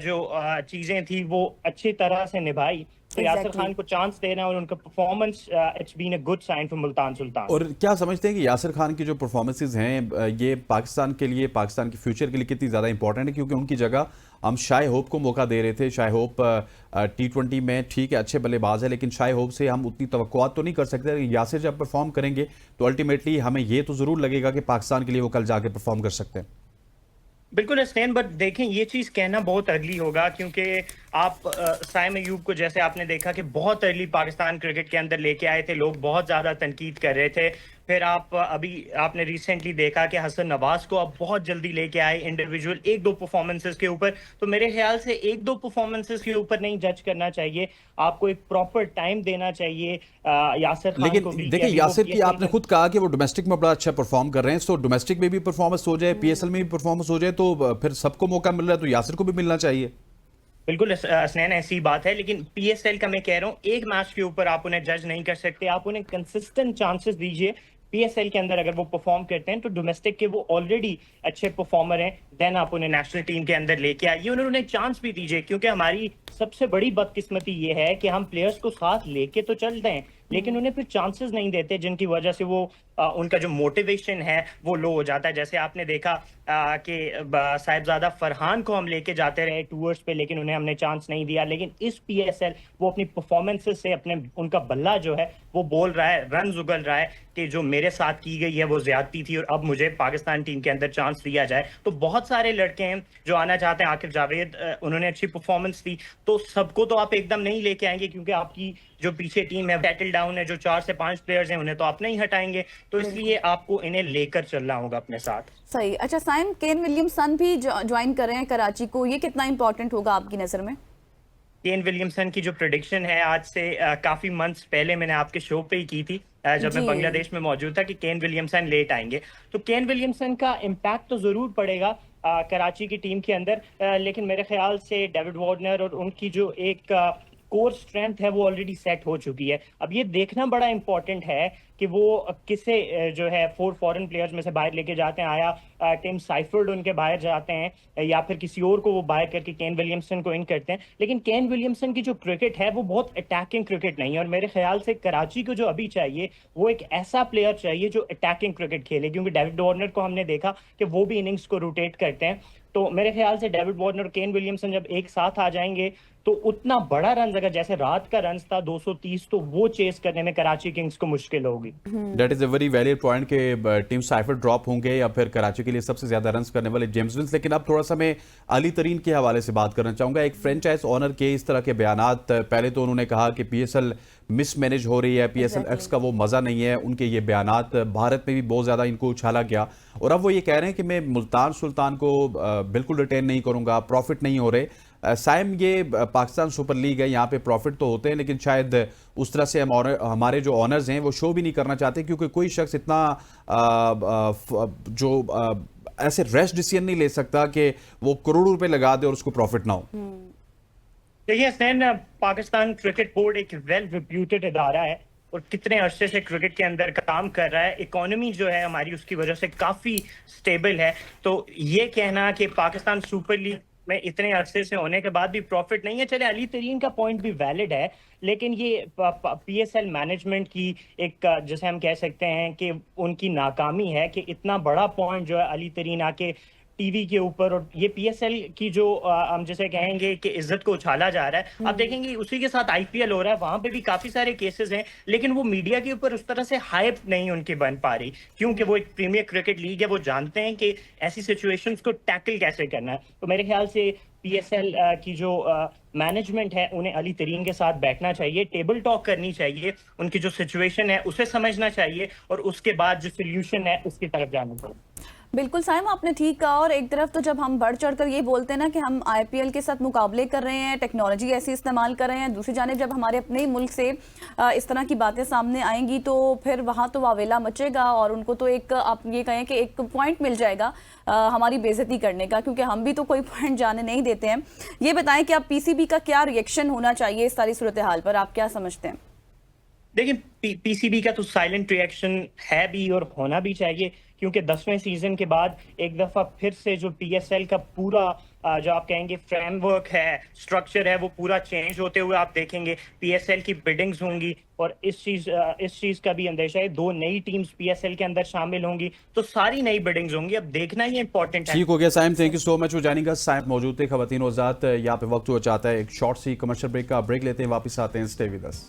जो चीजें थी वो अच्छी तरह से निभाई। तो यासिर खान को चांस देना और उनका performance, it's been a good sign for Multan Sultan. और क्या समझते हैं कि यासिर खान की जो परफॉर्मेंसेज हैं ये पाकिस्तान के लिए, पाकिस्तान के फ्यूचर के लिए कितनी ज़्यादा इंपॉर्टेंट है? क्योंकि उनकी जगह हम शाय होप को मौका दे रहे थे। शाय होप T20 में ठीक है, अच्छे बल्लेबाज है, लेकिन शाय होप से हम उतनी तवक्कुआत तो नहीं कर सकते। यासिर जब परफॉर्म करेंगे तो अल्टीमेटली हमें ये तो ज़रूर लगेगा कि पाकिस्तान के लिए वो कल जाके परफॉर्म कर सकते हैं। बिल्कुल हसनैन, बट देखें ये चीज कहना बहुत अर्ली होगा, क्योंकि आप साइम अयूब को जैसे आपने देखा कि बहुत अर्ली पाकिस्तान क्रिकेट के अंदर लेके आए थे, लोग बहुत ज्यादा तनकीद कर रहे थे। फिर आपने रिसेंटली देखा कि हसन नवाज को आप बहुत जल्दी लेके आए इंडिविजुअल एक दो परफॉर्मेंसेस के ऊपर। तो मेरे ख्याल से एक दो परफॉर्मेंसेस के ऊपर नहीं जज करना चाहिए, आपको एक प्रॉपर टाइम देना चाहिए यासिर खान को भी। लेकिन देखिए यासिर की आपने खुद कहा कि वो डोमेस्टिक में बड़ा अच्छा परफॉर्म कर रहे हैं, तो डोमेस्टिक में भी परफॉर्मेंस हो जाए, PSL में भी परफॉर्मेंस हो जाए, तो फिर सबको मौका मिल रहा है तो यासिर को भी मिलना चाहिए। बिल्कुल हसनैन, ऐसी बात है, लेकिन PSL का मैं कह रहा हूँ एक मैच के ऊपर आप उन्हें जज नहीं कर सकते, आप उन्हें कंसिस्टेंट चांसेस दीजिए। PSL के अंदर अगर वो परफॉर्म करते हैं तो डोमेस्टिक के वो ऑलरेडी अच्छे परफॉर्मर हैं, देन आप उन्हें नेशनल टीम के अंदर लेके आइए, उन्हें चांस भी दीजिए। क्योंकि हमारी सबसे बड़ी बदकिस्मती ये है कि हम प्लेयर्स को साथ लेके तो चलते हैं, लेकिन उन्हें फिर चांसेस नहीं देते, जिनकी वजह से वो उनका जो मोटिवेशन है वो लो हो जाता है। जैसे आपने देखा कि साहिबजादा फरहान को हम लेके जाते रहे टूर्स पे, लेकिन उन्हें हमने चांस नहीं दिया। लेकिन इस PSL वो अपनी परफॉर्मेंसेस से उनका बल्ला जो है वो बोल रहा है, रन उगल रहा है कि जो मेरे साथ की गई है वो ज्यादती थी और अब मुझे पाकिस्तान टीम के अंदर चांस दिया जाए। तो बहुत सारे लड़के हैं जो आना चाहते हैं। आकिब जावेद, उन्होंने अच्छी परफॉर्मेंस दी, तो सबको तो आप एकदम नहीं लेके आएंगे, क्योंकि आपकी जो पीछे टीम है सेटल डाउन है, जो 4 से 5 प्लेयर्स हैं उन्हें तो आप नहीं हटाएंगे, तो इसलिए आपको इन्हें लेकर चलना होगा अपने साथ। सही। अच्छा साइम, केन विलियमसन भी ज्वाइन कर रहे हैं कराची को, ये कितना इंपॉर्टेंट होगा आपकी नजर में? केन विलियमसन की जो प्रेडिक्शन है आज से काफी मंथ्स पहले मैंने आपके शो पे ही की थी, जब मैं बांग्लादेश में मौजूद था, कि केन विलियमसन लेट आएंगे। तो केन विलियमसन का इम्पैक्ट तो जरूर पड़ेगा कराची की टीम के अंदर, लेकिन मेरे ख्याल से डेविड वार्नर और उनकी जो एक कोर स्ट्रेंथ है वो ऑलरेडी सेट हो चुकी है। अब ये देखना बड़ा इंपॉर्टेंट है कि वो किसे जो है 4 फॉरेन प्लेयर्स में से बाहर लेके जाते हैं। आया टिम साइफर्ड उनके बाहर जाते हैं या फिर किसी और को वो बाहर करके केन विलियमसन को इन करते हैं। लेकिन केन विलियमसन की जो क्रिकेट है वो बहुत अटैकिंग क्रिकेट नहीं है, और मेरे ख्याल से कराची को जो अभी चाहिए वो एक ऐसा प्लेयर चाहिए जो अटैकिंग क्रिकेट खेले, क्योंकि डेविड वार्नर को हमने देखा कि वो भी इनिंग्स को रोटेट करते हैं। तो मेरे ख्याल से डेविड वार्नर और केन विलियमसन जब एक साथ आ जाएंगे तो उतना बड़ा रन, अगर जैसे रात का रन था 230, तो वो चेस करने में कराची किंग्स को मुश्किल होगी। That is a very valid point कि टीम साइफर्ड ड्रॉप होंगे या फिर कराची के लिए सबसे ज्यादा रन्स करने वाले जेम्स विल्स। लेकिन अब थोड़ा सा मैं अली तरीन के हवाले से बात करना चाहूंगा। एक फ्रेंचाइज ओनर के इस तरह के बयानात, पहले तो उन्होंने कहा कि PSL मिसमैनेज हो रही है, PSL X का वो मजा नहीं है, उनके ये बयानात भारत में भी बहुत ज्यादा इनको उछाला गया, और अब वो ये कह रहे हैं कि मैं मुल्तान सुल्तान को बिल्कुल रिटेन नहीं करूंगा, प्रॉफिट नहीं हो रहे। साइम, ये पाकिस्तान सुपर लीग है, यहाँ पे प्रॉफिट तो होते हैं, लेकिन शायद उस तरह से हमारे जो ऑनर्स हैं वो शो भी नहीं करना चाहते, क्योंकि कोई शख्स इतना ऐसे रैश डिसीजन नहीं ले सकता कि वो करोड़ों रुपए लगा दे और उसको प्रॉफिट ना हो। देखिए हसनैन, पाकिस्तान क्रिकेट बोर्ड एक वेल रिप्यूटेड इदारा है और कितने अरसे से क्रिकेट के अंदर काम कर रहा है। इकोनॉमी जो है हमारी उसकी वजह से काफी स्टेबल है। तो ये कहना कि पाकिस्तान सुपर लीग में इतने अरसे से होने के बाद भी प्रॉफिट नहीं है, चले अली तरीन का पॉइंट भी वैलिड है, लेकिन ये PSL मैनेजमेंट की एक, जैसे हम कह सकते हैं कि उनकी नाकामी है कि इतना बड़ा पॉइंट जो है अली तरीन आके टीवी के ऊपर, और ये PSL की जो हम जैसे कहेंगे कि इज्जत को उछाला जा रहा है। आप देखेंगे उसी के साथ IPL हो रहा है, वहां पे भी काफी सारे केसेस हैं, लेकिन वो मीडिया के ऊपर उस तरह से हाइप नहीं उनकी बन पा रही, क्योंकि वो एक प्रीमियर क्रिकेट लीग है, वो जानते हैं कि ऐसी सिचुएशंस को टैकल कैसे करना है। तो मेरे ख्याल से PSL की जो मैनेजमेंट है उन्हें अली तरीन के साथ बैठना चाहिए, टेबल टॉक करनी चाहिए, उनकी जो सिचुएशन है उसे समझना चाहिए और उसके बाद जो सोल्यूशन है उसकी तरफ जाना चाहिए। बिल्कुल साइम, आपने ठीक कहा। और एक तरफ तो जब हम बढ़ चढ़कर ये बोलते हैं ना कि हम आईपीएल के साथ मुकाबले कर रहे हैं, टेक्नोलॉजी ऐसी इस्तेमाल कर रहे हैं, दूसरी जानिब जब हमारे अपने ही मुल्क से इस तरह की बातें सामने आएंगी तो फिर वहाँ तो वावेला मचेगा और उनको तो एक, आप ये कहें कि एक पॉइंट मिल जाएगा हमारी बेइज्जती करने का, क्योंकि हम भी तो कोई पॉइंट जाने नहीं देते हैं। ये बताएं कि अब पीसीबी का क्या रिएक्शन होना चाहिए इस सारी सूरत हाल पर, आप क्या समझते हैं? देखिए, पीसीबी का तो साइलेंट रिएक्शन है भी और होना भी चाहिए, क्योंकि 10वें सीजन के बाद एक दफा फिर से जो पीएसएल का पूरा जो आप कहेंगे फ्रेमवर्क है, स्ट्रक्चर है, वो पूरा चेंज होते हुए आप देखेंगे। पीएसएल की बिडिंग्स होंगी और इस चीज का भी अंदेशा है, 2 नई टीम्स पीएसएल के अंदर शामिल होंगी, तो सारी नई बिडिंग्स होंगी। अब देखना ही इंपॉर्टेंट है। ठीक हो गया Saim, thank you so much for joining us. Saim मौजूद थे खवातीन और ज़ात। यहाँ पे वक्त हुआ चाहता है एक शॉर्ट सी कमर्शियल ब्रेक का, ब्रेक लेते हैं, वापस आते हैं, stay with us.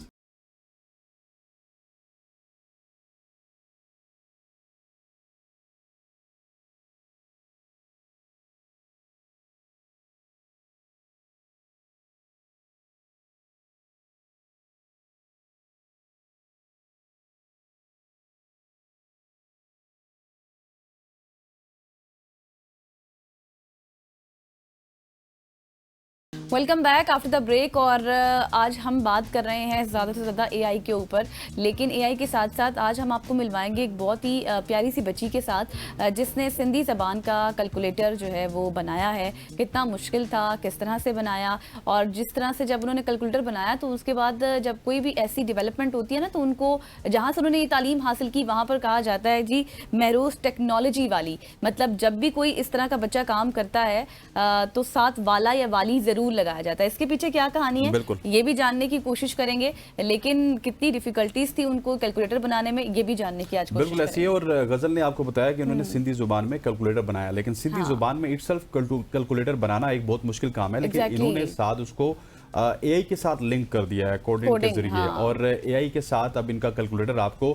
Welcome back after the break. और आज हम बात कर रहे हैं ज़्यादा से ज़्यादा एआई के ऊपर, लेकिन एआई के साथ साथ आज हम आपको मिलवाएंगे एक बहुत ही प्यारी सी बच्ची के साथ जिसने सिंधी ज़बान का कैलकुलेटर जो है वो बनाया है। कितना मुश्किल था, किस तरह से बनाया, और जिस तरह से जब उन्होंने कैलकुलेटर बनाया तो उसके बाद जब कोई भी ऐसी डेवलपमेंट होती है ना, तो उनको जहाँ से उन्होंने ये तालीम हासिल की वहाँ पर कहा जाता है जी महरोज टेक्नोलॉजी वाली। मतलब जब भी कोई इस तरह का बच्चा काम करता है तो साथ वाला या वाली ज़रूर लगाया जाता है। इसके पीछे क्या कहानी है ये भी जानने की कोशिश करेंगे, लेकिन कितनी डिफिकल्टीज थी उनको कैलकुलेटर बनाने में ये भी जानने की आज कोशिश बिल्कुल ऐसी है। और गजल ने आपको बताया कि उन्होंने सिंधी जुबान में कैलकुलेटर बनाया, लेकिन सिंधी जुबान में इटसेल्फ कैलकुलेटर बनाना एक बहुत मुश्किल काम है, लेकिन इन्होंने साथ उसको एआई के साथ लिंक कर दिया है कोडिंग के जरिए। और एआई के साथ अब इनका कैलकुलेटर आपको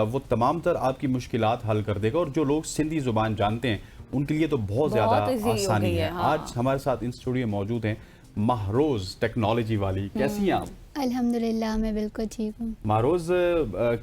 वो तमाम तर आपकी मुश्किलात हल कर देगा। और जो लोग सिंधी जुबान जानते हैं उनके लिए तो बहुत ज्यादा आसानी है। आज हमारे साथ इन स्टूडियो मौजूद हैं महरोज टेक्नोलॉजी वाली। कैसी हैं आप? अल्हम्दुलिल्लाह मैं बिल्कुल ठीक हूँ। महरोज,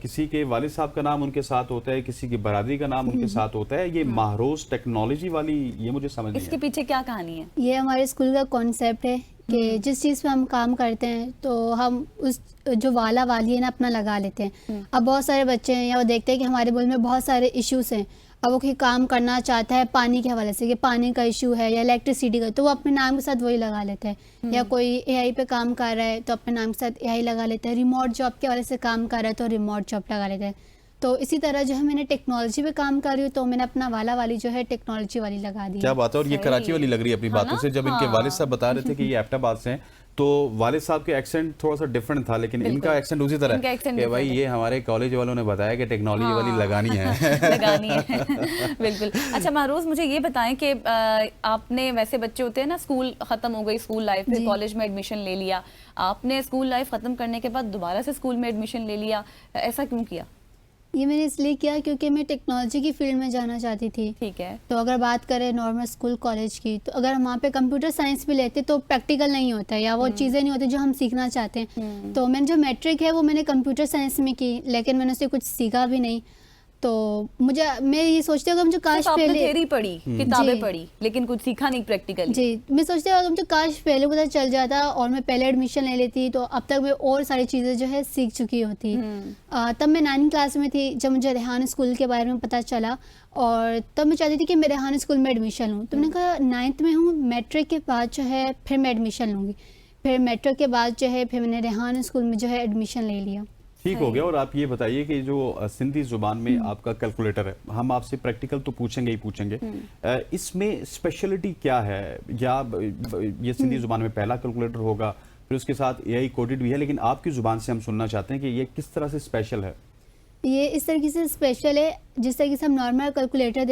किसी के वालिद साहब का नाम उनके साथ होता है, किसी की बरादरी का नाम उनके साथ होता है, ये महरोज टेक्नोलॉजी वाली, ये मुझे समझ नहीं इसके पीछे क्या कहानी है? ये हमारे स्कूल का कॉन्सेप्ट है कि जिस चीज़ पे हम काम करते हैं तो हम उस जो वाला वाली है ना अपना लगा लेते हैं। अब बहुत सारे बच्चे हैं या वो देखते हैं कि हमारे मुल्क में बहुत सारे इश्यूज हैं, अब वो कोई काम करना चाहता है पानी के हवाले से कि पानी का इशू है या इलेक्ट्रिसिटी का, तो वो अपने नाम के साथ वही लगा लेते हैं। या कोई एआई पे काम कर रहा है तो अपने नाम के साथ एआई लगा लेते हैं। रिमोट जॉब के हवाले से काम कर रहा है तो रिमोट जॉब लगा लेते हैं। तो इसी तरह जो है मैंने टेक्नोलॉजी पे काम कर रही हूँ तो मैंने अपना वाला वाली जो है टेक्नोलॉजी वाली लगा दी। क्या बात है। और ये कराची वाली लग रही है अपनी बातों से। जब इनके वालिद साहब बता रहे थे कि ये एबटाबाद से हैं तो वालिद साहब के एक्सेंट थोड़ा सा डिफरेंट था, लेकिन इनका एक्सेंट उसी तरह है कि भाई ये हमारे कॉलेज वालों ने बताया कि टेक्नोलॉजी वाली लगानी है। लगानी है बिल्कुल। अच्छा महरोज, मुझे ये बताएं कि आपने, वैसे बच्चे होते हैं ना, स्कूल खत्म हो गई, स्कूल लाइफ में कॉलेज में एडमिशन ले लिया, आपने स्कूल लाइफ खत्म करने के बाद दोबारा से स्कूल में एडमिशन ले लिया, ऐसा क्यों किया? ये मैंने इसलिए किया क्योंकि मैं टेक्नोलॉजी की फील्ड में जाना चाहती थी। ठीक है। तो अगर बात करें नॉर्मल स्कूल कॉलेज की, तो अगर हम वहाँ पे कंप्यूटर साइंस भी लेते तो प्रैक्टिकल नहीं होता या वो चीज़ें नहीं होती जो हम सीखना चाहते हैं। तो मैंने जो मैट्रिक है वो मैंने कंप्यूटर साइंस में की, लेकिन मैंने उससे कुछ सीखा भी नहीं। तो मैं ये सोचती हूँ कि मुझे काश पहले थ्योरी पढ़ी, किताबें पढ़ी, लेकिन कुछ सीखा नहीं प्रैक्टिकली। जी, मैं सोचती हूँ मुझे काश पहले पता चल जाता और मैं पहले एडमिशन ले लेती तो अब तक मैं और सारी चीज़ें जो है सीख चुकी होती। तब मैं 9वीं क्लास में थी जब मुझे रेहान स्कूल के बारे में पता चला, और तब मैं चाहती थी कि मैं रेहान स्कूल में एडमिशन लूँ। तो मैंने कहा 9th में हूँ, मैट्रिक के बाद जो है फिर मैं एडमिशन लूँगी। फिर मैट्रिक के बाद जो है फिर मैंने रेहान स्कूल में जो है एडमिशन ले लिया। ठीक हो गया। और आप ये बताइए कि जो सिंधी जुबान में आपका कैलकुलेटर है, हम आपसे प्रैक्टिकल तो पूछेंगे ही पूछेंगे, इसमें स्पेशलिटी क्या है? या ये सिंधी जुबान में पहला कैलकुलेटर होगा, फिर उसके साथ एआई कोडेड भी है, लेकिन आपकी जुबान से हम सुनना चाहते हैं कि ये किस तरह से स्पेशल है? ये इस तरीके से स्पेशल है जिस तरीके से हम नॉर्मल कैलकुलेटर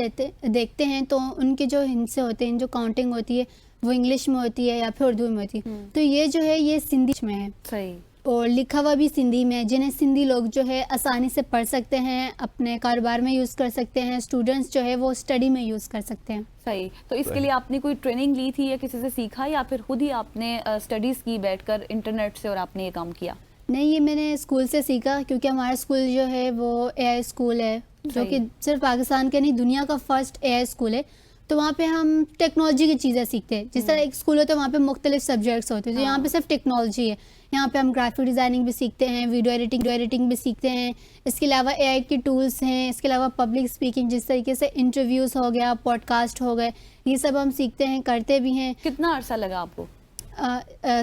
देखते हैं तो उनके जो हिस्से होते हैं, जो काउंटिंग होती है वो इंग्लिश में होती है या फिर उर्दू में होती है। तो ये जो है ये सिंधी में है। सही। और लिखा हुआ भी सिंधी में, जिन्हें सिंधी लोग जो है आसानी से पढ़ सकते हैं, अपने कारोबार में यूज़ कर सकते हैं, स्टूडेंट्स जो है वो स्टडी में यूज़ कर सकते हैं। सही। तो इसके लिए आपने कोई ट्रेनिंग ली थी या किसी से सीखा, या फिर खुद ही आपने स्टडीज़ की बैठकर इंटरनेट से और आपने ये काम किया? नहीं, ये मैंने स्कूल से सीखा क्योंकि हमारा स्कूल जो है वो एआई स्कूल है जो कि सिर्फ पाकिस्तान के नहीं दुनिया का फर्स्ट एआई स्कूल है। तो वहाँ पे हम टेक्नोलॉजी की चीज़ें सीखते हैं। जिस तरह एक स्कूल होता है वहाँ पे मुख्तलिफ सब्जेक्ट्स होते हैं, तो यहाँ पे सिर्फ टेक्नोलॉजी है। यहाँ पे हम ग्राफिक डिज़ाइनिंग भी सीखते हैं, वीडियो एडिटिंग भी सीखते हैं। इसके अलावा एआई के टूल्स हैं, इसके अलावा पब्लिक स्पीकिंग, जिस तरीके से इंटरव्यूज़ हो गया, पॉडकास्ट हो गए, ये सब हम सीखते हैं, करते भी हैं। कितना अरसा लगा आपको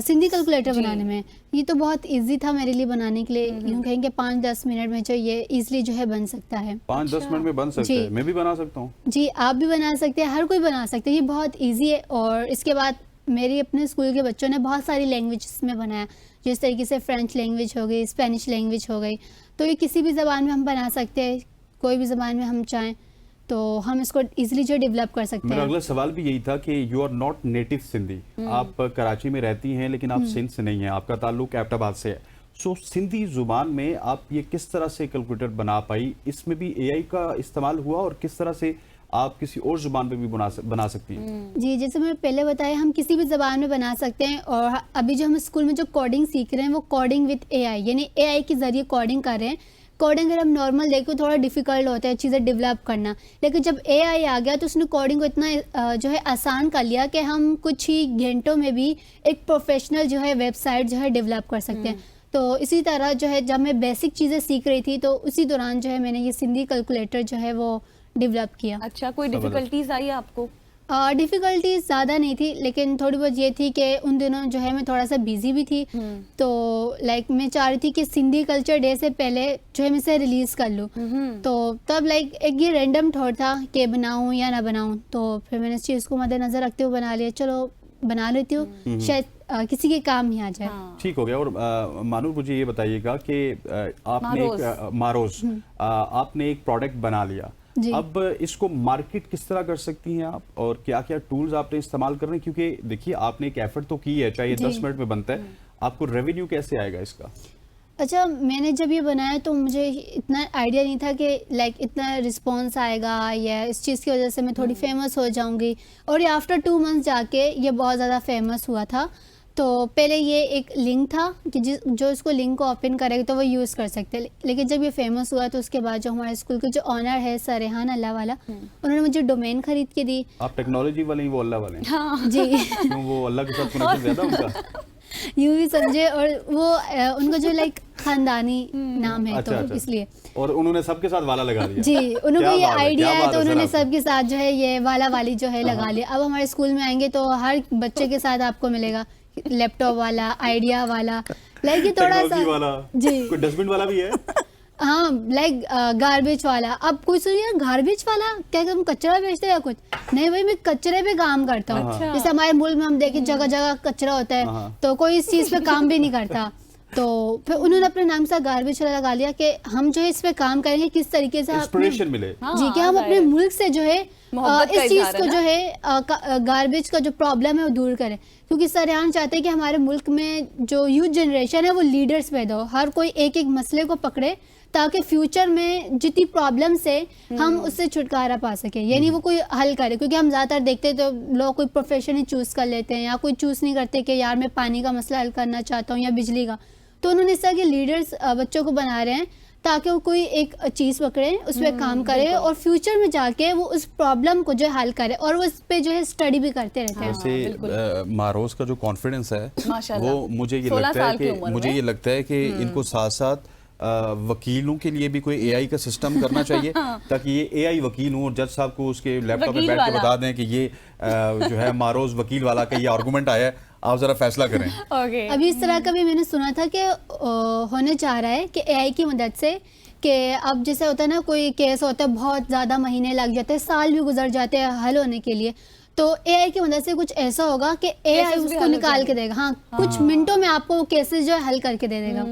सिंधी कैलकुलेटर बनाने में? ये तो बहुत इजी था मेरे लिए बनाने के लिए। यूँ कहेंगे 5-10 मिनट में जो ये इजीली जो है बन सकता है। 5-10 मिनट में बन सकता है? मैं भी बना सकता हूँ? जी, आप भी बना सकते हैं, हर कोई बना सकता है, ये बहुत इजी है। और इसके बाद मेरी अपने स्कूल के बच्चों ने बहुत सारी लैंग्वेजेस में बनाया, जिस तरीके से फ्रेंच लैंग्वेज हो गई, स्पेनिश लैंग्वेज हो गई। तो ये किसी भी ज़बान में हम बना सकते हैं, कोई भी ज़बान में हम चाहें तो हम इसको इजीली जो डेवलप कर सकते हैं। मेरा अगला सवाल भी यही था कि you are not native Sindhi, आप कराची में रहती हैं लेकिन आप सिंध से नहीं हैं, आपका ताल्लुक एबटाबाद से है। सो सिंधी जुबान में आप ये किस तरह से कैलकुलेटर बना पाई? इसमें भी एआई का इस्तेमाल हुआ और किस तरह से आप किसी और जुबान पे भी बना सकती हैं? जी, जैसे मैं पहले बताया, हम किसी भी ज़बान में बना सकते हैं। और अभी जो हम स्कूल में जो कोडिंग सीख रहे हैं वो कोडिंग विद एआई, यानी एआई के ज़रिए कोडिंग कर रहे हैं। कोडिंग अगर हम नॉर्मल देखें थोड़ा डिफिकल्ट होता है चीज़ें डेवलप करना, लेकिन जब एआई आ गया तो उसने कोडिंग को इतना जो है आसान कर लिया कि हम कुछ ही घंटों में भी एक प्रोफेशनल जो है वेबसाइट जो है डेवलप कर सकते हैं। तो इसी तरह जो है जब मैं बेसिक चीज़ें सीख रही थी तो उसी दौरान जो है मैंने ये सिंधी कैलकुलेटर जो है वो डेवलप किया। अच्छा, कोई डिफिकल्टीज आई आपको? डिफ़िकल्टीज ज़्यादा नहीं थी, लेकिन थोड़ी बहुत ये थी कि उन दिनों जो है मैं थोड़ा सा बिजी भी थी। तो लाइक मैं चाह रही थी कि सिंधी कल्चर डे से पहले जो है मैं इसे रिलीज़ कर लूँ। तो तब लाइक एक ये रैंडम थॉट था कि बनाऊँ या ना बनाऊँ, तो फिर मैंने इस चीज़ को मद्देनज़र रखते हुए बना लिया, चलो बना लेती हूँ, शायद किसी के काम ही आ जाए। ठीक हो गया। और मानूर, मुझे ये बताइएगा कि आपने एक प्रोडक्ट बना लिया, अब इसको मार्केट किस तरह कर सकती हैं आप और क्या क्या टूल्स आपने इस्तेमाल कर रहे हैं? क्योंकि देखिए आपने एक एफर्ट तो की है, चाहे ये 10 मिनट में बनता है, आपको रेवेन्यू कैसे आएगा इसका? अच्छा, मैंने जब ये बनाया तो मुझे इतना आइडिया नहीं था कि लाइक इतना रिस्पॉन्स आएगा या इस चीज़ की वजह से मैं थोड़ी फेमस हो जाऊंगी। और ये आफ्टर 2 मंथ्स जाके ये बहुत ज़्यादा फेमस हुआ था। तो पहले ये एक लिंक था कि जो इसको लिंक को ओपन करेगा तो वो यूज़ कर सकते हैं, लेकिन जब ये फेमस हुआ तो उसके बाद जो हमारे स्कूल के जो ऑनर है सर रेहान अल्लाह वाला, उन्होंने मुझे डोमेन खरीद के दी। आप टेक्नोलॉजी वाले ही, वो अल्लाह वाले? हाँ जी। क्यों, वो अल्लाह के साथ कनेक्शन ज़्यादा उनका? यूँ भी समझे। और वो उनका जो लाइक खानदानी नाम है, अच्छा, तो इसलिए। और उन्होंने सबके साथ वाला लगा दिया? जी, उनको ये आइडिया है तो उन्होंने सर सबके साथ जो है ये वाला वाली जो है लगा लिया। अब हमारे स्कूल में आएंगे तो हर बच्चे के साथ आपको मिलेगा लैपटॉप वाला, आइडिया वाला, लाइक ये थोड़ा सा वाला। जी, कोई डस्टबिन वाला भी है? हाँ, लाइक गार्बेज वाला। अब कोई सुनिए, गार्बेज वाला क्या तुम कचरा बेचते हो या कुछ? नहीं भाई, मैं कचरे पे काम करता हूँ। अच्छा। जैसे हमारे मुल्क में हम देखें जगह जगह कचरा होता है, तो कोई इस चीज़ पे काम भी नहीं करता। तो फिर उन्होंने अपने नाम से गार्बेज वाला लगा लिया कि हम जो है इस पे काम करेंगे, किस तरीके से इंस्पिरेशन मिले। जी, कि हम अपने मुल्क से जो है इस चीज़ को जो है गार्बेज का जो प्रॉब्लम है वो दूर करें। क्योंकि सर रेहान चाहते हैं कि हमारे मुल्क में जो यूथ जनरेशन है वो लीडर्स पैदा हो, हर कोई एक एक मसले को पकड़े, ताकि फ्यूचर में जितनी प्रॉब्लम्स है हम उससे छुटकारा पा सकें, यानी वो कोई हल करे। क्योंकि हम ज़्यादातर देखते हैं तो लोग कोई प्रोफेशन ही चूज़ कर लेते हैं या कोई चूज़ नहीं करते कि यार मैं पानी का मसला हल करना चाहता हूँ या बिजली का। तो उन्होंने इस तरह के लीडर्स बच्चों को बना रहे हैं ताकि वो कोई एक चीज़ पकड़े, उस पर काम करे और फ्यूचर में जाके वो उस प्रॉब्लम को जो है हल करे, और वो इस पे जो है स्टडी भी करते रहते हैं। वैसे मारोज का जो कॉन्फिडेंस है माशाल्लाह, वो मुझे ये लगता है कि इनको साथ साथ वकीलों के लिए भी कोई एआई का सिस्टम करना चाहिए ताकि ये एआई वकील हो, जज साहब को उसके लैपटॉप में बैठ के बता दें कि ये जो है मारोज वकील वाला का ये आर्गुमेंट आया है, आप जरा फैसला करें। अभी इस तरह का भी मैंने सुना था कि होने चाह रहा है कि एआई की मदद से, कि अब जैसे होता है ना कोई केस होता है बहुत ज़्यादा महीने लग जाते हैं, साल भी गुजर जाते हैं हल होने के लिए, तो एआई की मदद से कुछ ऐसा होगा कि एआई उसको निकाल के देगा। हाँ, कुछ मिनटों में आपको वो केसेस जो है हल करके दे देगा।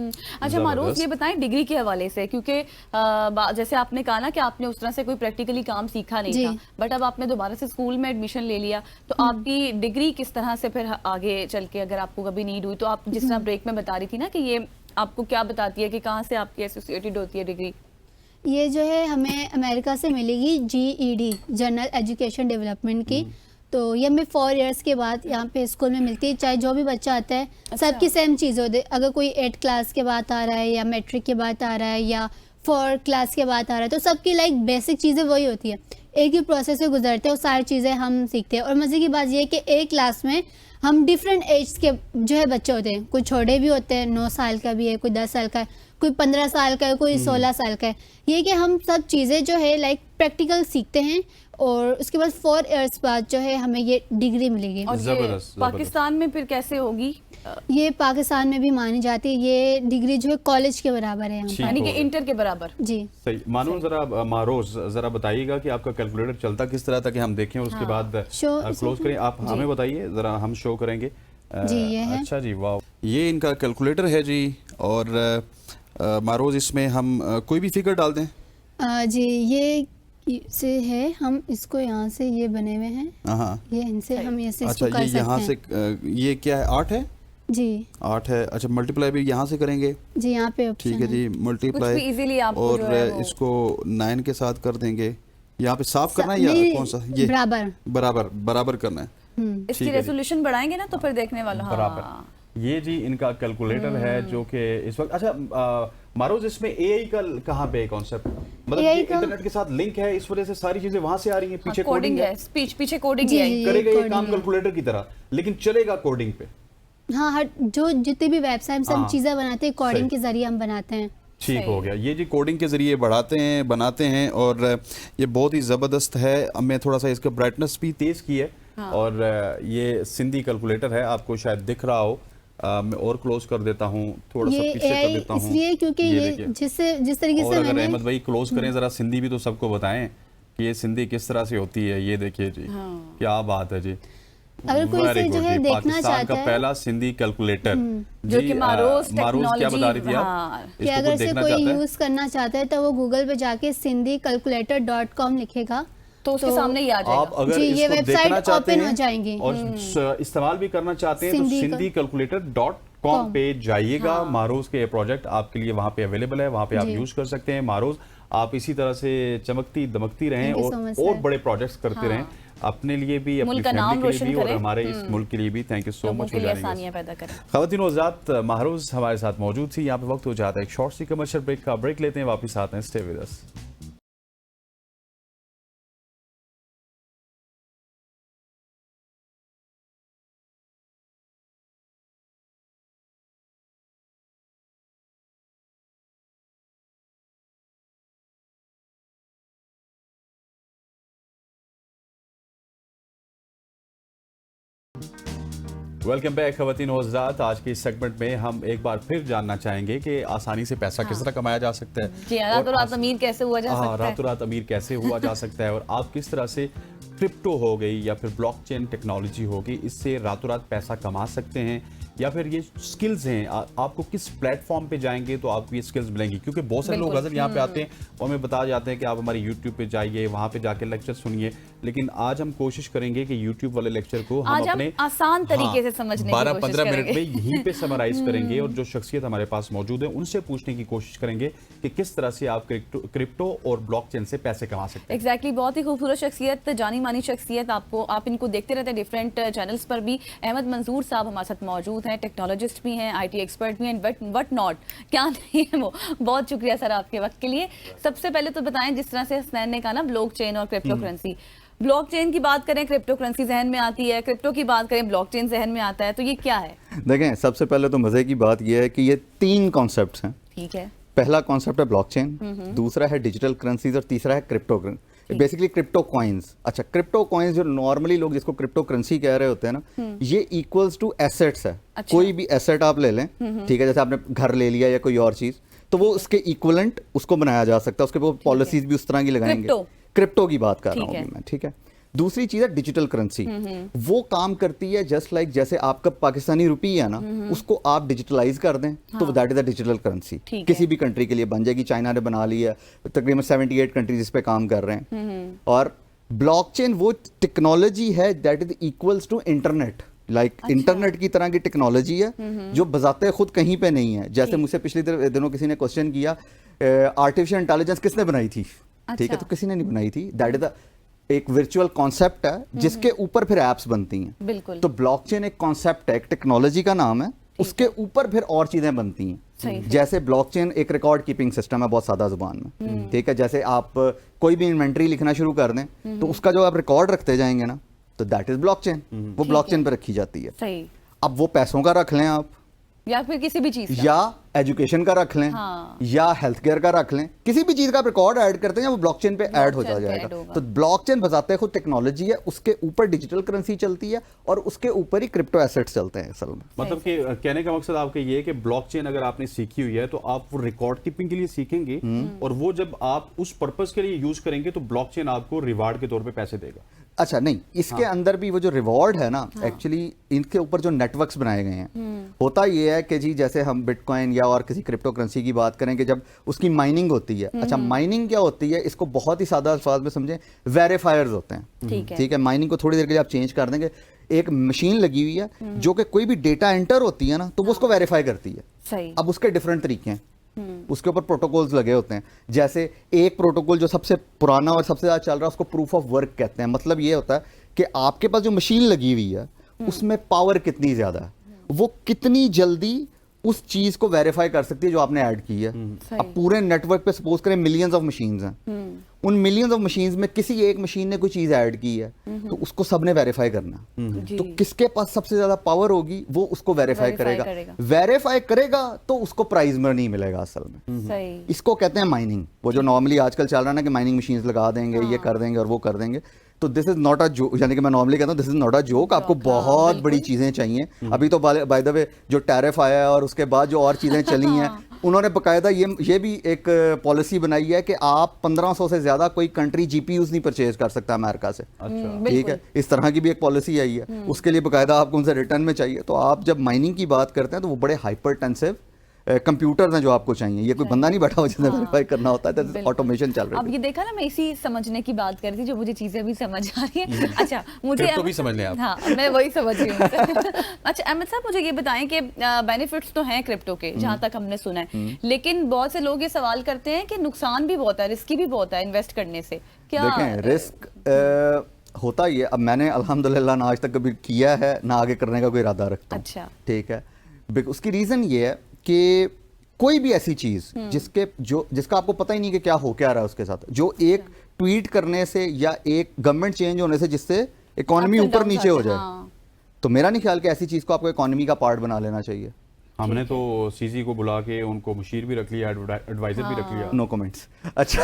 अच्छा मारूफ, ये बताएं डिग्री के हवाले से, क्योंकि जैसे आपने कहा ना कि आपने उस तरह से कोई प्रैक्टिकली काम सीखा नहीं था, बट अब आपने दोबारा से स्कूल में एडमिशन ले लिया, तो आपकी डिग्री किस तरह से फिर आगे चल के अगर आपको कभी नीड हुई, तो आप जिस तरह ब्रेक में बता रही थी ना कि ये आपको क्या बताती है कि कहाँ से आपकी एसोसिएटेड होती है डिग्री? ये जो है हमें अमेरिका से मिलेगी, GED, जनरल एजुकेशन डेवलपमेंट की। तो ये हमें 4 इयर्स के बाद यहाँ पे स्कूल में मिलती है, चाहे जो भी बच्चा आता है। सबकी सेम चीज़ होती है, अगर कोई 8th क्लास के बाद आ रहा है या मैट्रिक के बाद आ रहा है या फॉर क्लास के बाद आ रहा है, तो सबकी लाइक बेसिक चीज़ें वही होती है, एक ही प्रोसेस से गुजरते हैं और सारी चीज़ें हम सीखते हैं। और मज़े की बात ये है कि एक क्लास में हम डिफरेंट एज के जो है बच्चे होते हैं, कोई छोटे भी होते हैं, 9 साल का भी है, कोई 10 साल का है, कोई 15 साल का है, कोई 16 साल का है। ये कि हम सब चीज़ें जो है लाइक प्रैक्टिकल सीखते हैं और उसके बाद 4 इयर्स बाद जो है हमें ये डिग्री मिलेगी। और ये जबरदस्त। पाकिस्तान में फिर कैसे होगी? ये पाकिस्तान में भी मानी जाती है, ये डिग्री जो है कॉलेज के बराबर है यहाँ ठीक पर। यानी कि हो। इंटर के बराबर। जी सही मानो जरा मारोज जरा बताइएगा कि आपका कैलकुलेटर चलता किस तरह ताकि हम देखें और उसके बाद शो क्लोज करें। आप हमें बताइए जरा, हम शो करेंगे। जी, ये है। अच्छा जी, वाह, ये इनका कैलकुलेटर है जी। और मारोज इसमें हम कोई भी फिगर डाल दें? जी ये से है, हम इसको यहाँ से ये बने हुए हैं, हाँ, ये इनसे हम ऐसे अच्छा, इसको कर ये यहाँ से सकते हैं। ये क्या है, 8 है? जी 8 है। अच्छा, मल्टीप्लाई भी यहाँ से करेंगे? जी यहाँ पे ऑप्शन ठीक है जी, कुछ भी मल्टीप्लाई इजीली आपको और जो है वो- इसको 9 के साथ कर देंगे। यहाँ पे साफ करना है या नहीं, कौन सा? ये बराबर। बराबर बराबर करना है। इसकी ठीक है जी। रेजोल्यूशन बढ़ाएंगे ना तो फिर देखने वाला। हाँ। बराबर। ये जी इनका कैलकुलेटर है जो कि इस वक्त। अच्छा मारोज, इसमें एआई का कहाँ पे कॉन्सेप्ट, मतलब AI ये का- इंटरनेट के साथ लिंक है, इस वजह से सारी चीजें वहां से आ रही हैं। पीछे कोडिंग कोडिंग है, स्पीच पीछे कोडिंग जी, है। जी। करेगा ये coding काम है। कैलकुलेटर की तरह, लेकिन चलेगा कोडिंग पे। हाँ, हर जो जितनी भी वेबसाइट हम हाँ। चीज़ें बनाते हैं कोडिंग सही। के जरिए हम बनाते हैं। ठीक सही। हो गया, ये जी कोडिंग के जरिए बढ़ाते हैं, बनाते हैं और ये बहुत ही ज़बरदस्त है। अब मैं थोड़ा सा इसका ब्राइटनेस भी तेज़ की है। और ये सिंधी कैलकुलेटर है, आपको शायद दिख रहा हो। मैं और क्लोज कर देता हूँ, थोड़ा सा ये पीछे कर AI देता हूँ इसलिए क्योंकि ये देखिए। जिस तरीके और से अगर मैंने अहमद भाई क्लोज करें जरा, सिंधी भी तो सबको बताएं कि ये सिंधी किस तरह से होती है। ये देखिए जी, क्या बात है जी। अगर कोई Very इसे जो good है जी, देखना पाकिस्तान चाहता का है पहला सिंधी कैलकुलेटर जो कि मारोज मारोज क्या बता रही थी आप? हाँ। कि इसको अगर कोई इसे देखना कोई चाहता है? यूज़ करना चाहता है तो वो गूगल पे जाके sindhicalculator.com लिखेगा तो उसके सामने ही आ आप जाएगा। अगर जी, ये इसको वेबसाइट देखना चाहते ओपन हैं हो जाएंगी। और इस्तेमाल भी करना चाहते हैं तो सिंधी सिंधी कैलकुलेटर .com पे जाइएगा। मारोज के प्रोजेक्ट आपके लिए वहां पे अवेलेबल है, वहां पे आप जी। यूज कर सकते हैं। मारोज, आप इसी तरह से चमकती दमकती रहें Thank you और so much, और sir. बड़े प्रोजेक्ट्स करते रहें, अपने लिए भी, अपनी मुल्क का नाम फैमिली के लिए रोशन भी और करें। हमारे इस मुल्क के लिए भी। थैंक यू सो लोगों मच के फॉर लिए जॉइनिंग आसानियां पैदा करें। खवातीन और हज़रात, महरोज हमारे साथ मौजूद थी। यहाँ पे वक्त हो जाता है एक शॉर्ट सी कमर्शियल ब्रेक का। ब्रेक लेते हैं, वापस आते हैं। Stay with us. Welcome back खवातीन और हज़रात। आज के इस सेगमेंट में हम एक बार फिर जानना चाहेंगे कि आसानी से पैसा किस तरह कमाया जा सकता है। जी, और रातों रात अमीर कैसे हुआ जा सकता है। रातों रात अमीर कैसे हुआ जा सकता है, और आप किस तरह से क्रिप्टो हो गई या फिर ब्लॉकचेन टेक्नोलॉजी होगी, इससे रातों रात पैसा कमा सकते हैं। या फिर ये स्किल्स हैं, आपको किस प्लेटफॉर्म पे जाएंगे तो आपको ये स्किल्स मिलेंगी। क्योंकि बहुत सारे लोग बिल्कुल। अगर यहाँ पे आते हैं और हमें बता जाते हैं कि आप हमारे यूट्यूब पे जाइए, वहाँ पे जाके लेक्चर सुनिए, लेकिन आज हम कोशिश करेंगे कि यूट्यूब वाले लेक्चर को हम आज हम अपने आसान तरीके से समझने की 12-15 कोशिश मिनट में करेंगे। यहीं पे समराइज करेंगे और जो शख्सियत हमारे पास मौजूद है उनसे पूछने की कोशिश करेंगे कि किस तरह से आप क्रिप्टो और ब्लॉकचेन से पैसे कमा सकते हैं। एग्जैक्टली बहुत ही खूबसूरत शख्सियत, जानी मानी शख्सियत। आप इनको देखते रहते हैं डिफरेंट चैनल्स पर भी। अहमद मंजूर साहब हमारे साथ मौजूद हैं, टेक्नोलॉजिस्ट भी हैं, IT एक्सपर्ट भी हैं, वट नॉट, क्या नहीं है वो। बहुत शुक्रिया सर आपके वक्त के लिए। सबसे पहले तो बताएं, जिस तरह से हसनैन ने कहा ना ब्लॉकचेन और क्रिप्टो करेंसी, ब्लॉकचेन की बात करें क्रिप्टो करेंसी जहन में आती है, क्रिप्टो की बात करें ब्लॉकचेन जहन में आता है, तो ये क्या है? देखें, सबसे पहले तो मज़े की बात यह है कि ये 3 कॉन्सेप्ट्स हैं। ठीक है। पहला कॉन्सेप्ट है ब्लॉकचेन, दूसरा है डिजिटल करेंसीज और तीसरा है क्रिप्टो बेसिकली क्रिप्टो कॉइन्स। अच्छा, क्रिप्टो कॉइन्स जो नॉर्मली लोग जिसको क्रिप्टो करेंसी कह रहे होते हैं ना, ये इक्वल्स टू एसेट्स है। अच्छा। कोई भी एसेट आप ले लें, ठीक है, जैसे आपने घर ले लिया या कोई और चीज़, तो वो उसके इक्वलेंट उसको बनाया जा सकता है। उसके वो पॉलिसीज भी उस तरह की लगाएंगे। क्रिप्टो की बात कर रहा हूँ अभी मैं, ठीक है। दूसरी चीज है डिजिटल करेंसी। वो काम करती है जस्ट लाइक जैसे आपका पाकिस्तानी रुपी है ना, उसको आप डिजिटलाइज कर दें तो that is the digital currency. किसी भी कंट्री के लिए बन जाएगी। चाइना ने बना ली है, तकरीबन 78 कंट्रीज इस पे काम कर रहे हैं। और ब्लॉकचेन वो टेक्नोलॉजी है that is equals to internet. Internet की तरह की टेक्नोलॉजी है जो बजाते खुद कहीं पे नहीं है। जैसे मुझसे पिछले दिनों किसी ने क्वेश्चन किया, आर्टिफिशियल इंटेलिजेंस किसने बनाई थी? ठीक है, तो किसी ने नहीं बनाई थी। दैट इज द एक वर्चुअल कॉन्सेप्ट है जिसके ऊपर फिर एप्स बनती हैं। बिल्कुल। तो ब्लॉकचेन एक कॉन्सेप्ट है, एक टेक्नोलॉजी का नाम है उसके ऊपर फिर और चीजें बनती हैं। जैसे ब्लॉकचेन एक रिकॉर्ड कीपिंग सिस्टम है बहुत सादा जुबान में, ठीक है। जैसे आप कोई भी इन्वेंट्री लिखना शुरू कर दें तो उसका जो आप रिकॉर्ड रखते जाएंगे ना, तो दैट इज ब्लॉकचेन, वो ब्लॉकचेन पे रखी जाती है। सही। अब वो पैसों का रख लें आप, या फिर किसी भी चीज का, या एजुकेशन का रख लें, हाँ। या हेल्थ केयर का रख लें, किसी भी चीज का आप रिकॉर्ड ऐड करते हैं वो ब्लॉकचेन पे ऐड हो Blockchain पे जाएगा। add होगा। तो ब्लॉकचेन बताते खुद टेक्नोलॉजी है, उसके ऊपर डिजिटल करेंसी चलती है और उसके ऊपर ही क्रिप्टो एसेट्स चलते हैं असल में। मतलब कि कहने का मकसद आपका ये है कि ब्लॉकचेन अगर आपने सीखी हुई है तो आप वो रिकॉर्ड कीपिंग के लिए सीखेंगे, और वो जब आप उस पर्पस के लिए यूज करेंगे तो ब्लॉकचेन आपको रिवार्ड के तौर पे पैसे देगा। अच्छा नहीं, इसके अंदर भी वो जो रिवॉर्ड है ना, एक्चुअली इनके ऊपर जो नेटवर्क्स बनाए गए हैं, होता ये है कि जी जैसे हम बिटकॉइन या और किसी क्रिप्टो करेंसी की बात करें कि जब उसकी माइनिंग होती है, अच्छा माइनिंग क्या होती है, इसको बहुत ही सादा अल्फाज में समझें, वेरीफायर्स होते हैं, ठीक है। माइनिंग को थोड़ी देर के लिए आप चेंज कर देंगे, एक मशीन लगी हुई है जो कि कोई भी डेटा एंटर होती है ना तो वो उसको वेरीफाई करती है। सही। अब उसके डिफरेंट तरीके हैं, उसके ऊपर प्रोटोकॉल्स लगे होते हैं। जैसे एक प्रोटोकॉल जो सबसे पुराना और सबसे ज्यादा चल रहा है उसको प्रूफ ऑफ वर्क कहते हैं। मतलब ये होता है कि आपके पास जो मशीन लगी हुई है उसमें पावर कितनी ज्यादा है, वो कितनी जल्दी उस चीज को वेरीफाई कर सकती है जो आपने ऐड की है। अब पूरे नेटवर्क पे सपोज करें मिलियंस ऑफ मशीन्स हैं, उन मिलियंस ऑफ मशीन्स में किसी एक मशीन ने कोई चीज ऐड की है तो उसको सबने वेरीफाई करना। तो किसके पास सबसे ज्यादा पावर होगी वो उसको वेरीफाई करेगा। वेरीफाई करेगा तो उसको प्राइज मनी मिलेगा असल में। सही। इसको कहते हैं माइनिंग। वो जो नॉर्मली आजकल चल रहा है ना कि माइनिंग मशीन्स लगा देंगे, ये कर देंगे और वो कर देंगे, तो this is not a joke. यानी कि मैं नॉर्मली कहता हूँ this is not a joke. आपको बहुत बड़ी चीजें चाहिए। अभी तो बाय द वे जो टैरिफ आया है और उसके बाद जो और चीजें चली हैं, उन्होंने बकायदा ये भी एक पॉलिसी बनाई है कि आप 1500 से ज्यादा कोई कंट्री जीपीयूज नहीं परचेज कर सकता अमेरिका से। अच्छा, ठीक है, इस तरह की भी एक पॉलिसी आई है। उसके लिए बकायदा आपको उनसे रिटर्न में चाहिए। तो आप जब माइनिंग की बात करते हैं तो वो बड़े हाइपरटेंसिव कंप्यूटर्स हैं जो आपको चाहिए। ये कोई बंदा नहीं बैठा हो जिसने वेरीफाई करना होता है, तो ऑटोमेशन चल रही है। अब ये देखा ना, मैं इसी समझने की बात कर रही थी जो मुझे चीजें भी समझ आ रही हैं। अच्छा मुझे तो भी समझ लें आप। हाँ, मैं वही समझ रही हूँ। अच्छा अहमद साहब, मुझे ये बताएं कि बेनिफिट्स तो हैं क्रिप्टो के जहाँ तक हमने सुना है, लेकिन बहुत से लोग ये सवाल करते हैं कि नुकसान भी बहुत है, रिस्की भी बहुत है इन्वेस्ट करने से। क्या देखें, रिस्क होता ही है। अब मैंने अल्हम्दुलिल्लाह ना आज तक कभी किया है ना आगे करने का कोई इरादा रखता हूं। अच्छा। ठीक है, उसकी रीजन ये है कि कोई भी ऐसी चीज जिसका आपको पता ही नहीं कि क्या हो क्या रहा है उसके साथ, जो एक ट्वीट करने से या एक गवर्नमेंट चेंज होने से जिससे इकोनॉमी ऊपर नीचे हो जाए, तो मेरा नहीं ख्याल कि ऐसी चीज को आपको इकोनॉमी का पार्ट बना लेना चाहिए। हमने तो सीसी को बुला के उनको मुशीर भी रख लिया, एडवाइजर भी रख लिया। No comments. अच्छा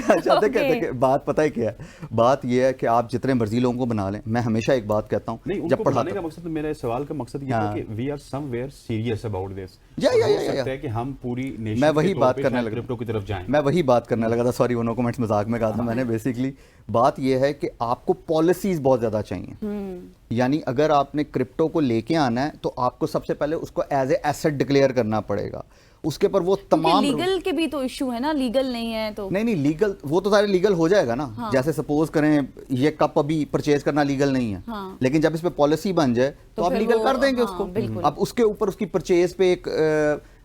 अच्छा देखिए बात पता है क्या है, बात यह है कि आप जितने मर्जी लोगों को बना लें, मैं हमेशा एक बात कहता हूँ, नहीं, जब पढ़ाने का मकसद, मेरा इस सवाल का मकसद ये है कि we are somewhere serious about this. या सकता है कि हम पूरी नेशन मैं वही बात करने लगा, क्रिप्टो की तरफ जाएं। मैं वही बात करने लगा था, सॉरी वो नो कमेंट्स मजाक में कहा था मैंने। बेसिकली बात यह है कि आपको पॉलिसीज बहुत ज्यादा चाहिए। यानी अगर आपने क्रिप्टो को लेके आना है तो आपको सबसे पहले उसको एज ए एसेट डिक्लेयर करना पड़ेगा। उसके पर वो तमाम लीगल के भी तो इशू है ना, लीगल नहीं है तो नहीं लीगल, वो तो सारे लीगल हो जाएगा ना। हाँ। जैसे सपोज करें ये कप अभी परचेज करना लीगल नहीं है। हाँ। लेकिन जब इस पे पॉलिसी बन जाए तो आप लीगल कर देंगे। हाँ, उसको। अब उसके ऊपर उसकी परचेज पे एक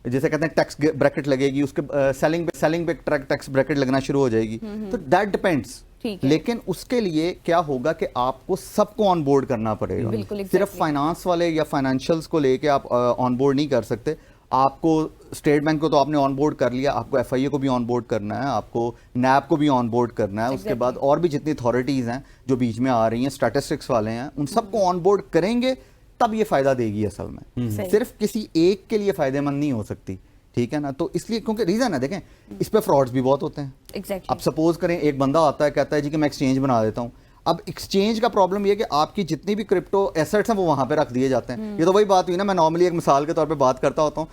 जैसे कहते हैं टैक्स ब्रैकेट लगेगी, उसके सेलिंग पे टैक्स ब्रैकेट लगना शुरू हो जाएगी। तो दैट डिपेंड्स। लेकिन उसके लिए क्या होगा कि आपको सबको ऑन बोर्ड करना पड़ेगा। सिर्फ फाइनेंस वाले या फाइनेंशियल्स को लेके आप ऑन बोर्ड नहीं कर सकते। आपको स्टेट बैंक को तो आपने ऑन बोर्ड कर लिया, आपको एफआईए को भी ऑन बोर्ड करना है, आपको नैब को भी ऑन बोर्ड करना है। उसके बाद और भी जितनी अथॉरिटीज हैं जो बीच में आ रही हैं, स्टैटिस्टिक्स वाले हैं, उन सबको ऑन बोर्ड करेंगे तब ये फायदा देगी असल में। सिर्फ किसी एक के लिए फायदेमंद नहीं हो सकती। ठीक है ना, तो इसलिए क्योंकि रीजन है, देखें इस पे फ्रॉड्स भी बहुत होते हैं। अब सपोज करें एक बंदा आता है कहता है जी कि मैं एक्सचेंज बना देता हूँ। अब एक्सचेंज का प्रॉब्लम ये कि आपकी जितनी भी क्रिप्टो एसेट्स हैं वो वहां पे रख दिए जाते हैं। ये तो वही बात हुई ना, मैं नॉर्मली एक मिसाल के तौर पे बात करता होता हूँ,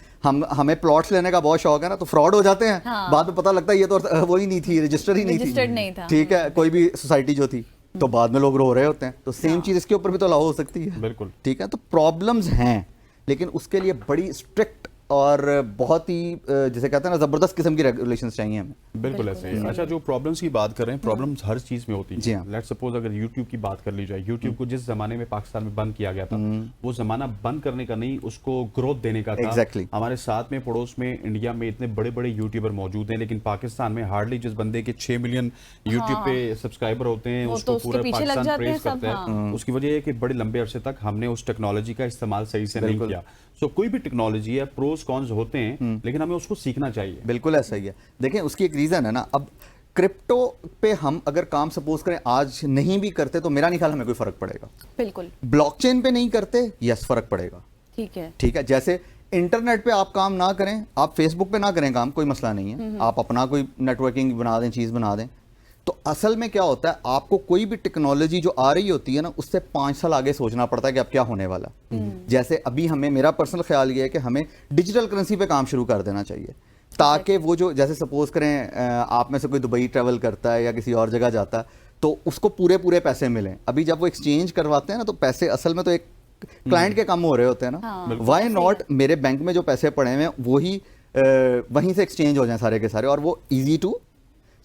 हमें प्लॉट्स लेने का बहुत शौक है ना, तो फ्रॉड हो जाते हैं। हाँ। बाद में पता लगता है ये तो वो ही नहीं थी, रजिस्टर ही नहीं थी। ठीक है, कोई भी सोसाइटी जो थी, तो बाद में लोग रो रहे होते हैं। तो सेम चीज इसके ऊपर भी तो लागू हो सकती है। बिल्कुल। ठीक है, तो प्रॉब्लम्स हैं, लेकिन उसके लिए बड़ी स्ट्रिक्ट और बहुत ही जिसे कहते हैं ना जबरदस्त किस्म की रेगुलेशंस चाहिए हमें। बिल्कुल ऐसे ही। अच्छा, जो प्रॉब्लम्स की बात कर रहे हैं, प्रॉब्लम्स हर चीज में होती जी है। हाँ। लेट्स सपोज अगर यूट्यूब की बात कर ली जाए, यूट्यूब को जिस जमाने में पाकिस्तान में बंद किया गया था, वो जमाना बंद करने का नहीं, उसको ग्रोथ देने का था। Exactly. हमारे साथ में पड़ोस में इंडिया में इतने बड़े बड़े यूट्यूबर मौजूद हैं, लेकिन पाकिस्तान में हार्डली जिस बंदे के 6 मिलियन यूट्यूब पे सब्सक्राइबर होते हैं, वो उसको तो उसके पूरा पीछे लग पाकिस्तान जाते हैं प्रेज सब, करता है। उसकी वजह है कि बड़े लंबे अरसे तक हमने उस टेक्नोलॉजी का इस्तेमाल सही से नहीं किया। सो कोई भी टेक्नोलॉजी है, प्रोस कॉन्स होते हैं, लेकिन हमें उसको सीखना चाहिए। बिल्कुल ऐसा ही है। देखें उसकी एक रीजन है ना, अब क्रिप्टो पे हम अगर काम सपोज करें आज नहीं भी करते तो मेरा नहीं ख्याल हमें कोई फर्क पड़ेगा। बिल्कुल ब्लॉकचेन पे नहीं करते, यस फर्क पड़ेगा। ठीक है। ठीक है, जैसे इंटरनेट पे आप काम ना करें, आप फेसबुक पे ना करें काम, कोई मसला नहीं है, आप अपना कोई नेटवर्किंग बना दें, चीज बना दें। तो असल में क्या होता है, आपको कोई भी टेक्नोलॉजी जो आ रही होती है ना, उससे 5 साल आगे सोचना पड़ता है कि अब क्या होने वाला। जैसे अभी हमें, मेरा पर्सनल ख्याल ये है कि हमें डिजिटल करेंसी पे काम शुरू कर देना चाहिए, ताकि वो जो, जैसे सपोज करें आप में से कोई दुबई ट्रेवल करता है या किसी और जगह जाता है, तो उसको पूरे पूरे पैसे मिलें। अभी जब वो एक्सचेंज करवाते हैं ना, तो पैसे असल में तो एक क्लाइंट के कम हो रहे होते हैं ना, व्हाई नॉट मेरे बैंक में जो पैसे पड़े हुए हैं वही वहीं से एक्सचेंज हो जाए सारे के सारे, और वो इजी टू।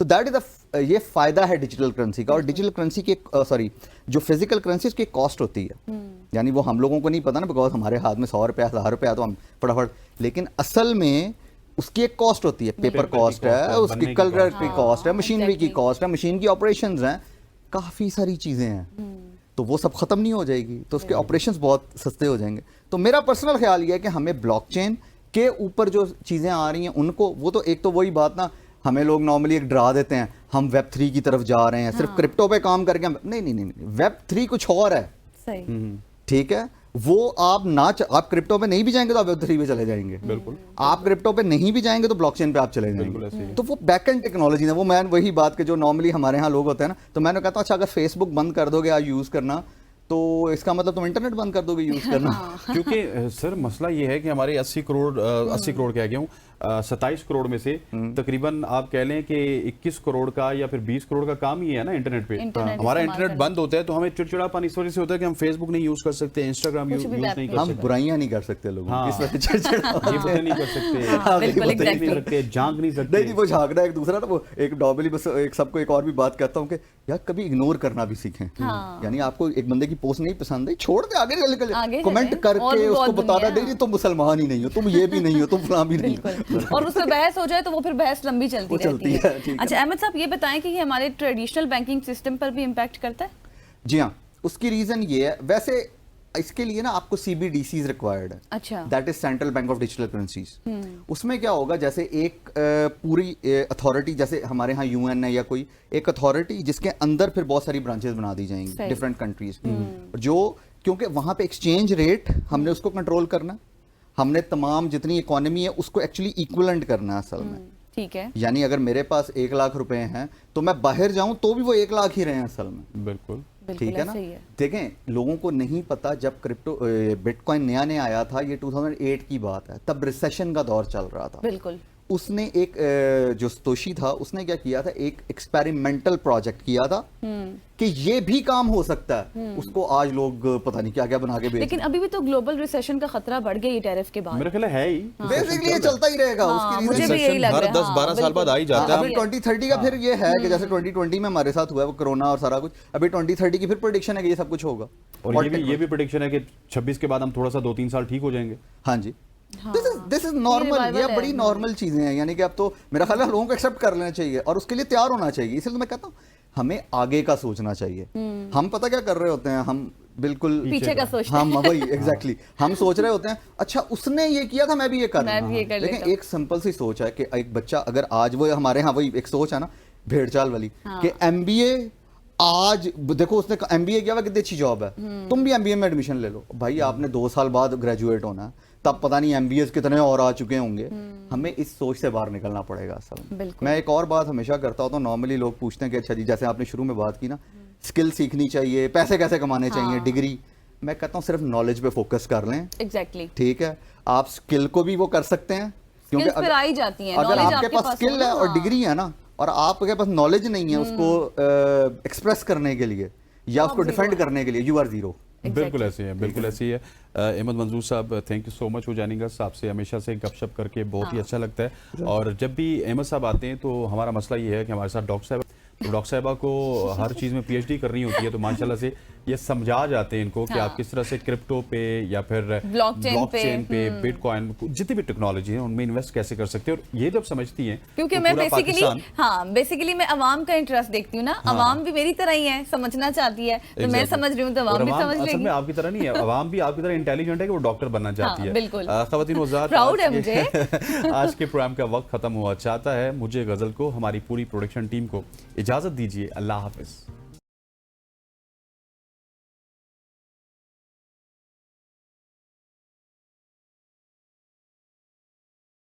तो दैट इज ये फायदा है डिजिटल करेंसी का। और डिजिटल करेंसी के सॉरी जो फिजिकल करेंसी उसकी कॉस्ट होती है, यानी वो हम लोगों को नहीं पता ना, बिकॉज हमारे हाथ में 100 रुपया 1000 रुपया तो हम फटाफट, लेकिन असल में उसकी एक कॉस्ट होती है, पेपर कॉस्ट है, उसकी कलर की कॉस्ट है, मशीनरी की कॉस्ट है, मशीन की ऑपरेशंस हैं, काफी सारी चीजें हैं। तो वो सब खत्म नहीं हो जाएगी, तो उसके ऑपरेशंस बहुत सस्ते हो जाएंगे। तो मेरा पर्सनल ख्याल ये है कि हमें ब्लॉकचेन के ऊपर जो चीजें आ रही हैं उनको, वो तो एक तो वही बात ना, हमें लोग नॉर्मली एक डरा देते हैं, हम वेब 3 की तरफ जा रहे हैं, सिर्फ क्रिप्टो पे काम करके नहीं नहीं नहीं, वेब 3 कुछ और है। सही। ठीक है, वो आप क्रिप्टो पे नहीं भी जाएंगे तो आप वेब 3 पे चले जाएंगे। बिल्कुल। आप क्रिप्टो पे नहीं भी जाएंगे तो ब्लॉकचेन पे आप चले जाएंगे। तो वो बैक एंड टेक्नोलॉजी है, वो मैं वही बात के जो नॉर्मली हमारे यहाँ लोग होते हैं ना, तो मैंने कहता हूँ अच्छा अगर फेसबुक बंद कर दोगे आज यूज करना, तो इसका मतलब तुम इंटरनेट बंद कर दोगे यूज करना। क्योंकि सर मसला ये है कि हमारे 80 करोड़ कह गया हूँ, 27 करोड़ में से तकरीबन आप कह लें कि 21 करोड़ का या फिर 20 करोड़ का काम ही है ना इंटरनेट पे। हमारा इंटरनेट बंद होता है तो हमें चिड़चिड़ापन इस वजह से होता है कि हम फेसबुक नहीं यूज कर सकते, इंस्टाग्राम यूज नहीं कर हम सकते, बुराइयां नहीं कर सकते लोगों की, इस वजह से चिड़चिड़ा ये पता नहीं कर सकते, बिल्कुल, देख नहीं exactly। सकते, झांक नहीं सकते। नहीं वो झांकना एक दूसरा ना, वो एक नॉर्मली बस एक सबको एक और भी बात कहता हूँ कि यार कभी इग्नोर करना भी सीखें। यानी आपको एक बंदे की पोस्ट नहीं पसंद है, छोड़ दे, आगे आगे चले, चलें। कमेंट और करके भी उसको बहुत बताना दुनिया। नहीं तुम मुसलमान ही नहीं हो, तुम ये भी नहीं हो, तुम फलां भी नहीं हो। बिल्कुल। और उस पर बहस हो जाए तो वो फिर बहस लंबी चलती वो चलती रहती है, ठीक है। अच्छा अहमद साहब, ये बताएं कि ये हमारे ट्रेडिशनल बैंकिंग सिस्टम पर भी इम्पैक्ट करता है? जी हाँ, उसकी रीजन ये है, वैसे इसके लिए ना आपको CBDCs रिक्वायर्ड है। अच्छा। That is central bank of digital currencies. उसमें क्या होगा, जैसे एक पूरी अथॉरिटी, जैसे हमारे यहाँ UN है या कोई एक अथॉरिटी, जिसके अंदर फिर बहुत सारी ब्रांचेस बना दी जाएंगी सही। डिफरेंट कंट्रीज, जो क्योंकि वहां पे एक्सचेंज रेट हमने उसको कंट्रोल करना, हमने तमाम जितनी इकोनॉमी है उसको एक्चुअली इक्विवेलेंट करना है असल में। ठीक है। यानी अगर मेरे पास 1 लाख रुपए हैं तो मैं बाहर जाऊं तो भी वो 1 लाख ही रहे हैं असल में। बिल्कुल ठीक है ना। ऐसे ही है। देखें लोगों को नहीं पता, जब क्रिप्टो बिटकॉइन नया नया आया था, ये 2008 की बात है, तब रिसेशन का दौर चल रहा था। बिल्कुल। उसने एक जो स्तोशी था उसने क्या किया था, एक एक्सपेरिमेंटल प्रोजेक्ट किया था कि ये भी काम हो सकता है। उसको आज लोग पता नहीं क्या क्या बना के बेच, लेकिन अभी भी तो ग्लोबल रिसेशन का खतरा बढ़ गया ये टैरिफ के बाद। मेरा ख्याल है ही बेसिकली ये चलता ही रहेगा। उसकी मुझे भी यही लग हर रहा है। 10-12 साल बाद आ ही जाता है। अभी 2030 का फिर ये है कि जैसे 2020 में हमारे साथ हुआ है वो कोरोना और सारा कुछ, अभी 2030 की फिर प्रेडिक्शन है कि ये सब कुछ होगा। और ये भी प्रेडिक्शन है कि 26 के बाद हम थोड़ा सा 2-3 साल ठीक हो जाएंगे। हाँ जी, दिस इज नॉर्मल, ये बड़ी नॉर्मल चीजें हैं। यानी कि अब तो मेरा ख्याल है लोगों को एक्सेप्ट कर लेना चाहिए और उसके लिए तैयार होना चाहिए। इसलिए मैं कहता हूँ हमें आगे का सोचना चाहिए। हम पता क्या कर रहे होते हैं, हम बिल्कुल पीछे का सोचते हम वही एग्जैक्टली हम सोच रहे होते हैं अच्छा उसने ये किया था मैं भी ये कर मैं भी ये कर लेकिन लेता हूं। एक सिंपल सी सोच है कि एक बच्चा अगर आज, वो हमारे यहाँ वही एक सोच है ना भेड़चाल वाली, कि MBA आज देखो उसने MBA किया हुआ, कितनी अच्छी जॉब है, तुम भी MBA में एडमिशन ले लो। भाई आपने 2 साल बाद ग्रेजुएट होना है, तब पता नहीं MBAs कितने और आ चुके होंगे। हमें इस सोच से बाहर निकलना पड़ेगा असल में। बिल्कुल। मैं एक और बात हमेशा करता हूँ, तो नॉर्मली लोग पूछते हैं कि अच्छा जी, जैसे आपने शुरू में बात की ना, स्किल सीखनी चाहिए, पैसे कैसे कमाने चाहिए, डिग्री। मैं कहता हूँ सिर्फ नॉलेज पे फोकस कर लें। एग्जैक्टली। ठीक है, आप स्किल को भी वो कर सकते हैं, क्योंकि फिर आ ही जाती हैं। अगर knowledge आपके पास स्किल हो ना, है और डिग्री है ना, और आपके पास नॉलेज नहीं है उसको एक्सप्रेस करने के लिए या उसको डिफेंड करने के लिए, यू आर जीरो। बिल्कुल ऐसी है, बिल्कुल ऐसी है। अहमद मंजूर साहब, thank you so much for joining अस। आपसे हमेशा से गपशप करके बहुत ही अच्छा लगता है। और जब भी अहमद साहब आते हैं तो हमारा मसला ये है कि हमारे साथ डॉक्टर साहब, तो डॉक्टर साहबा को हर चीज़ में पीएचडी करनी होती है, तो माशाल्लाह से ये समझा जाते हैं इनको कि आप किस तरह से क्रिप्टो पे या फिर ब्लॉकचेन पे, बिटकॉइन, जितनी भी टेक्नोलॉजी है उनमें इन्वेस्ट कैसे कर सकते हैं। और ये जब समझती हैं, क्योंकि तो मैं पूरा बेसिकली मैं अवाम का इंटरेस्ट देखती हूँ ना। अवाम भी मेरी तरह ही है, समझना चाहती है, तो मैं समझ रही हूँ तो अवाम भी समझ असल लेगी। में आपकी तरह नहीं है, अवाम भी आपकी तरह इंटेलिजेंट है कि वो डॉक्टर बनना चाहती है। बिल्कुल। ख़वातीन हज़रात, प्राउड है मुझे। आज के प्रोग्राम का वक्त खत्म हुआ चाहता है। मुझे गजल को, हमारी पूरी प्रोडक्शन टीम को इजाजत दीजिए। अल्लाह हाफिज।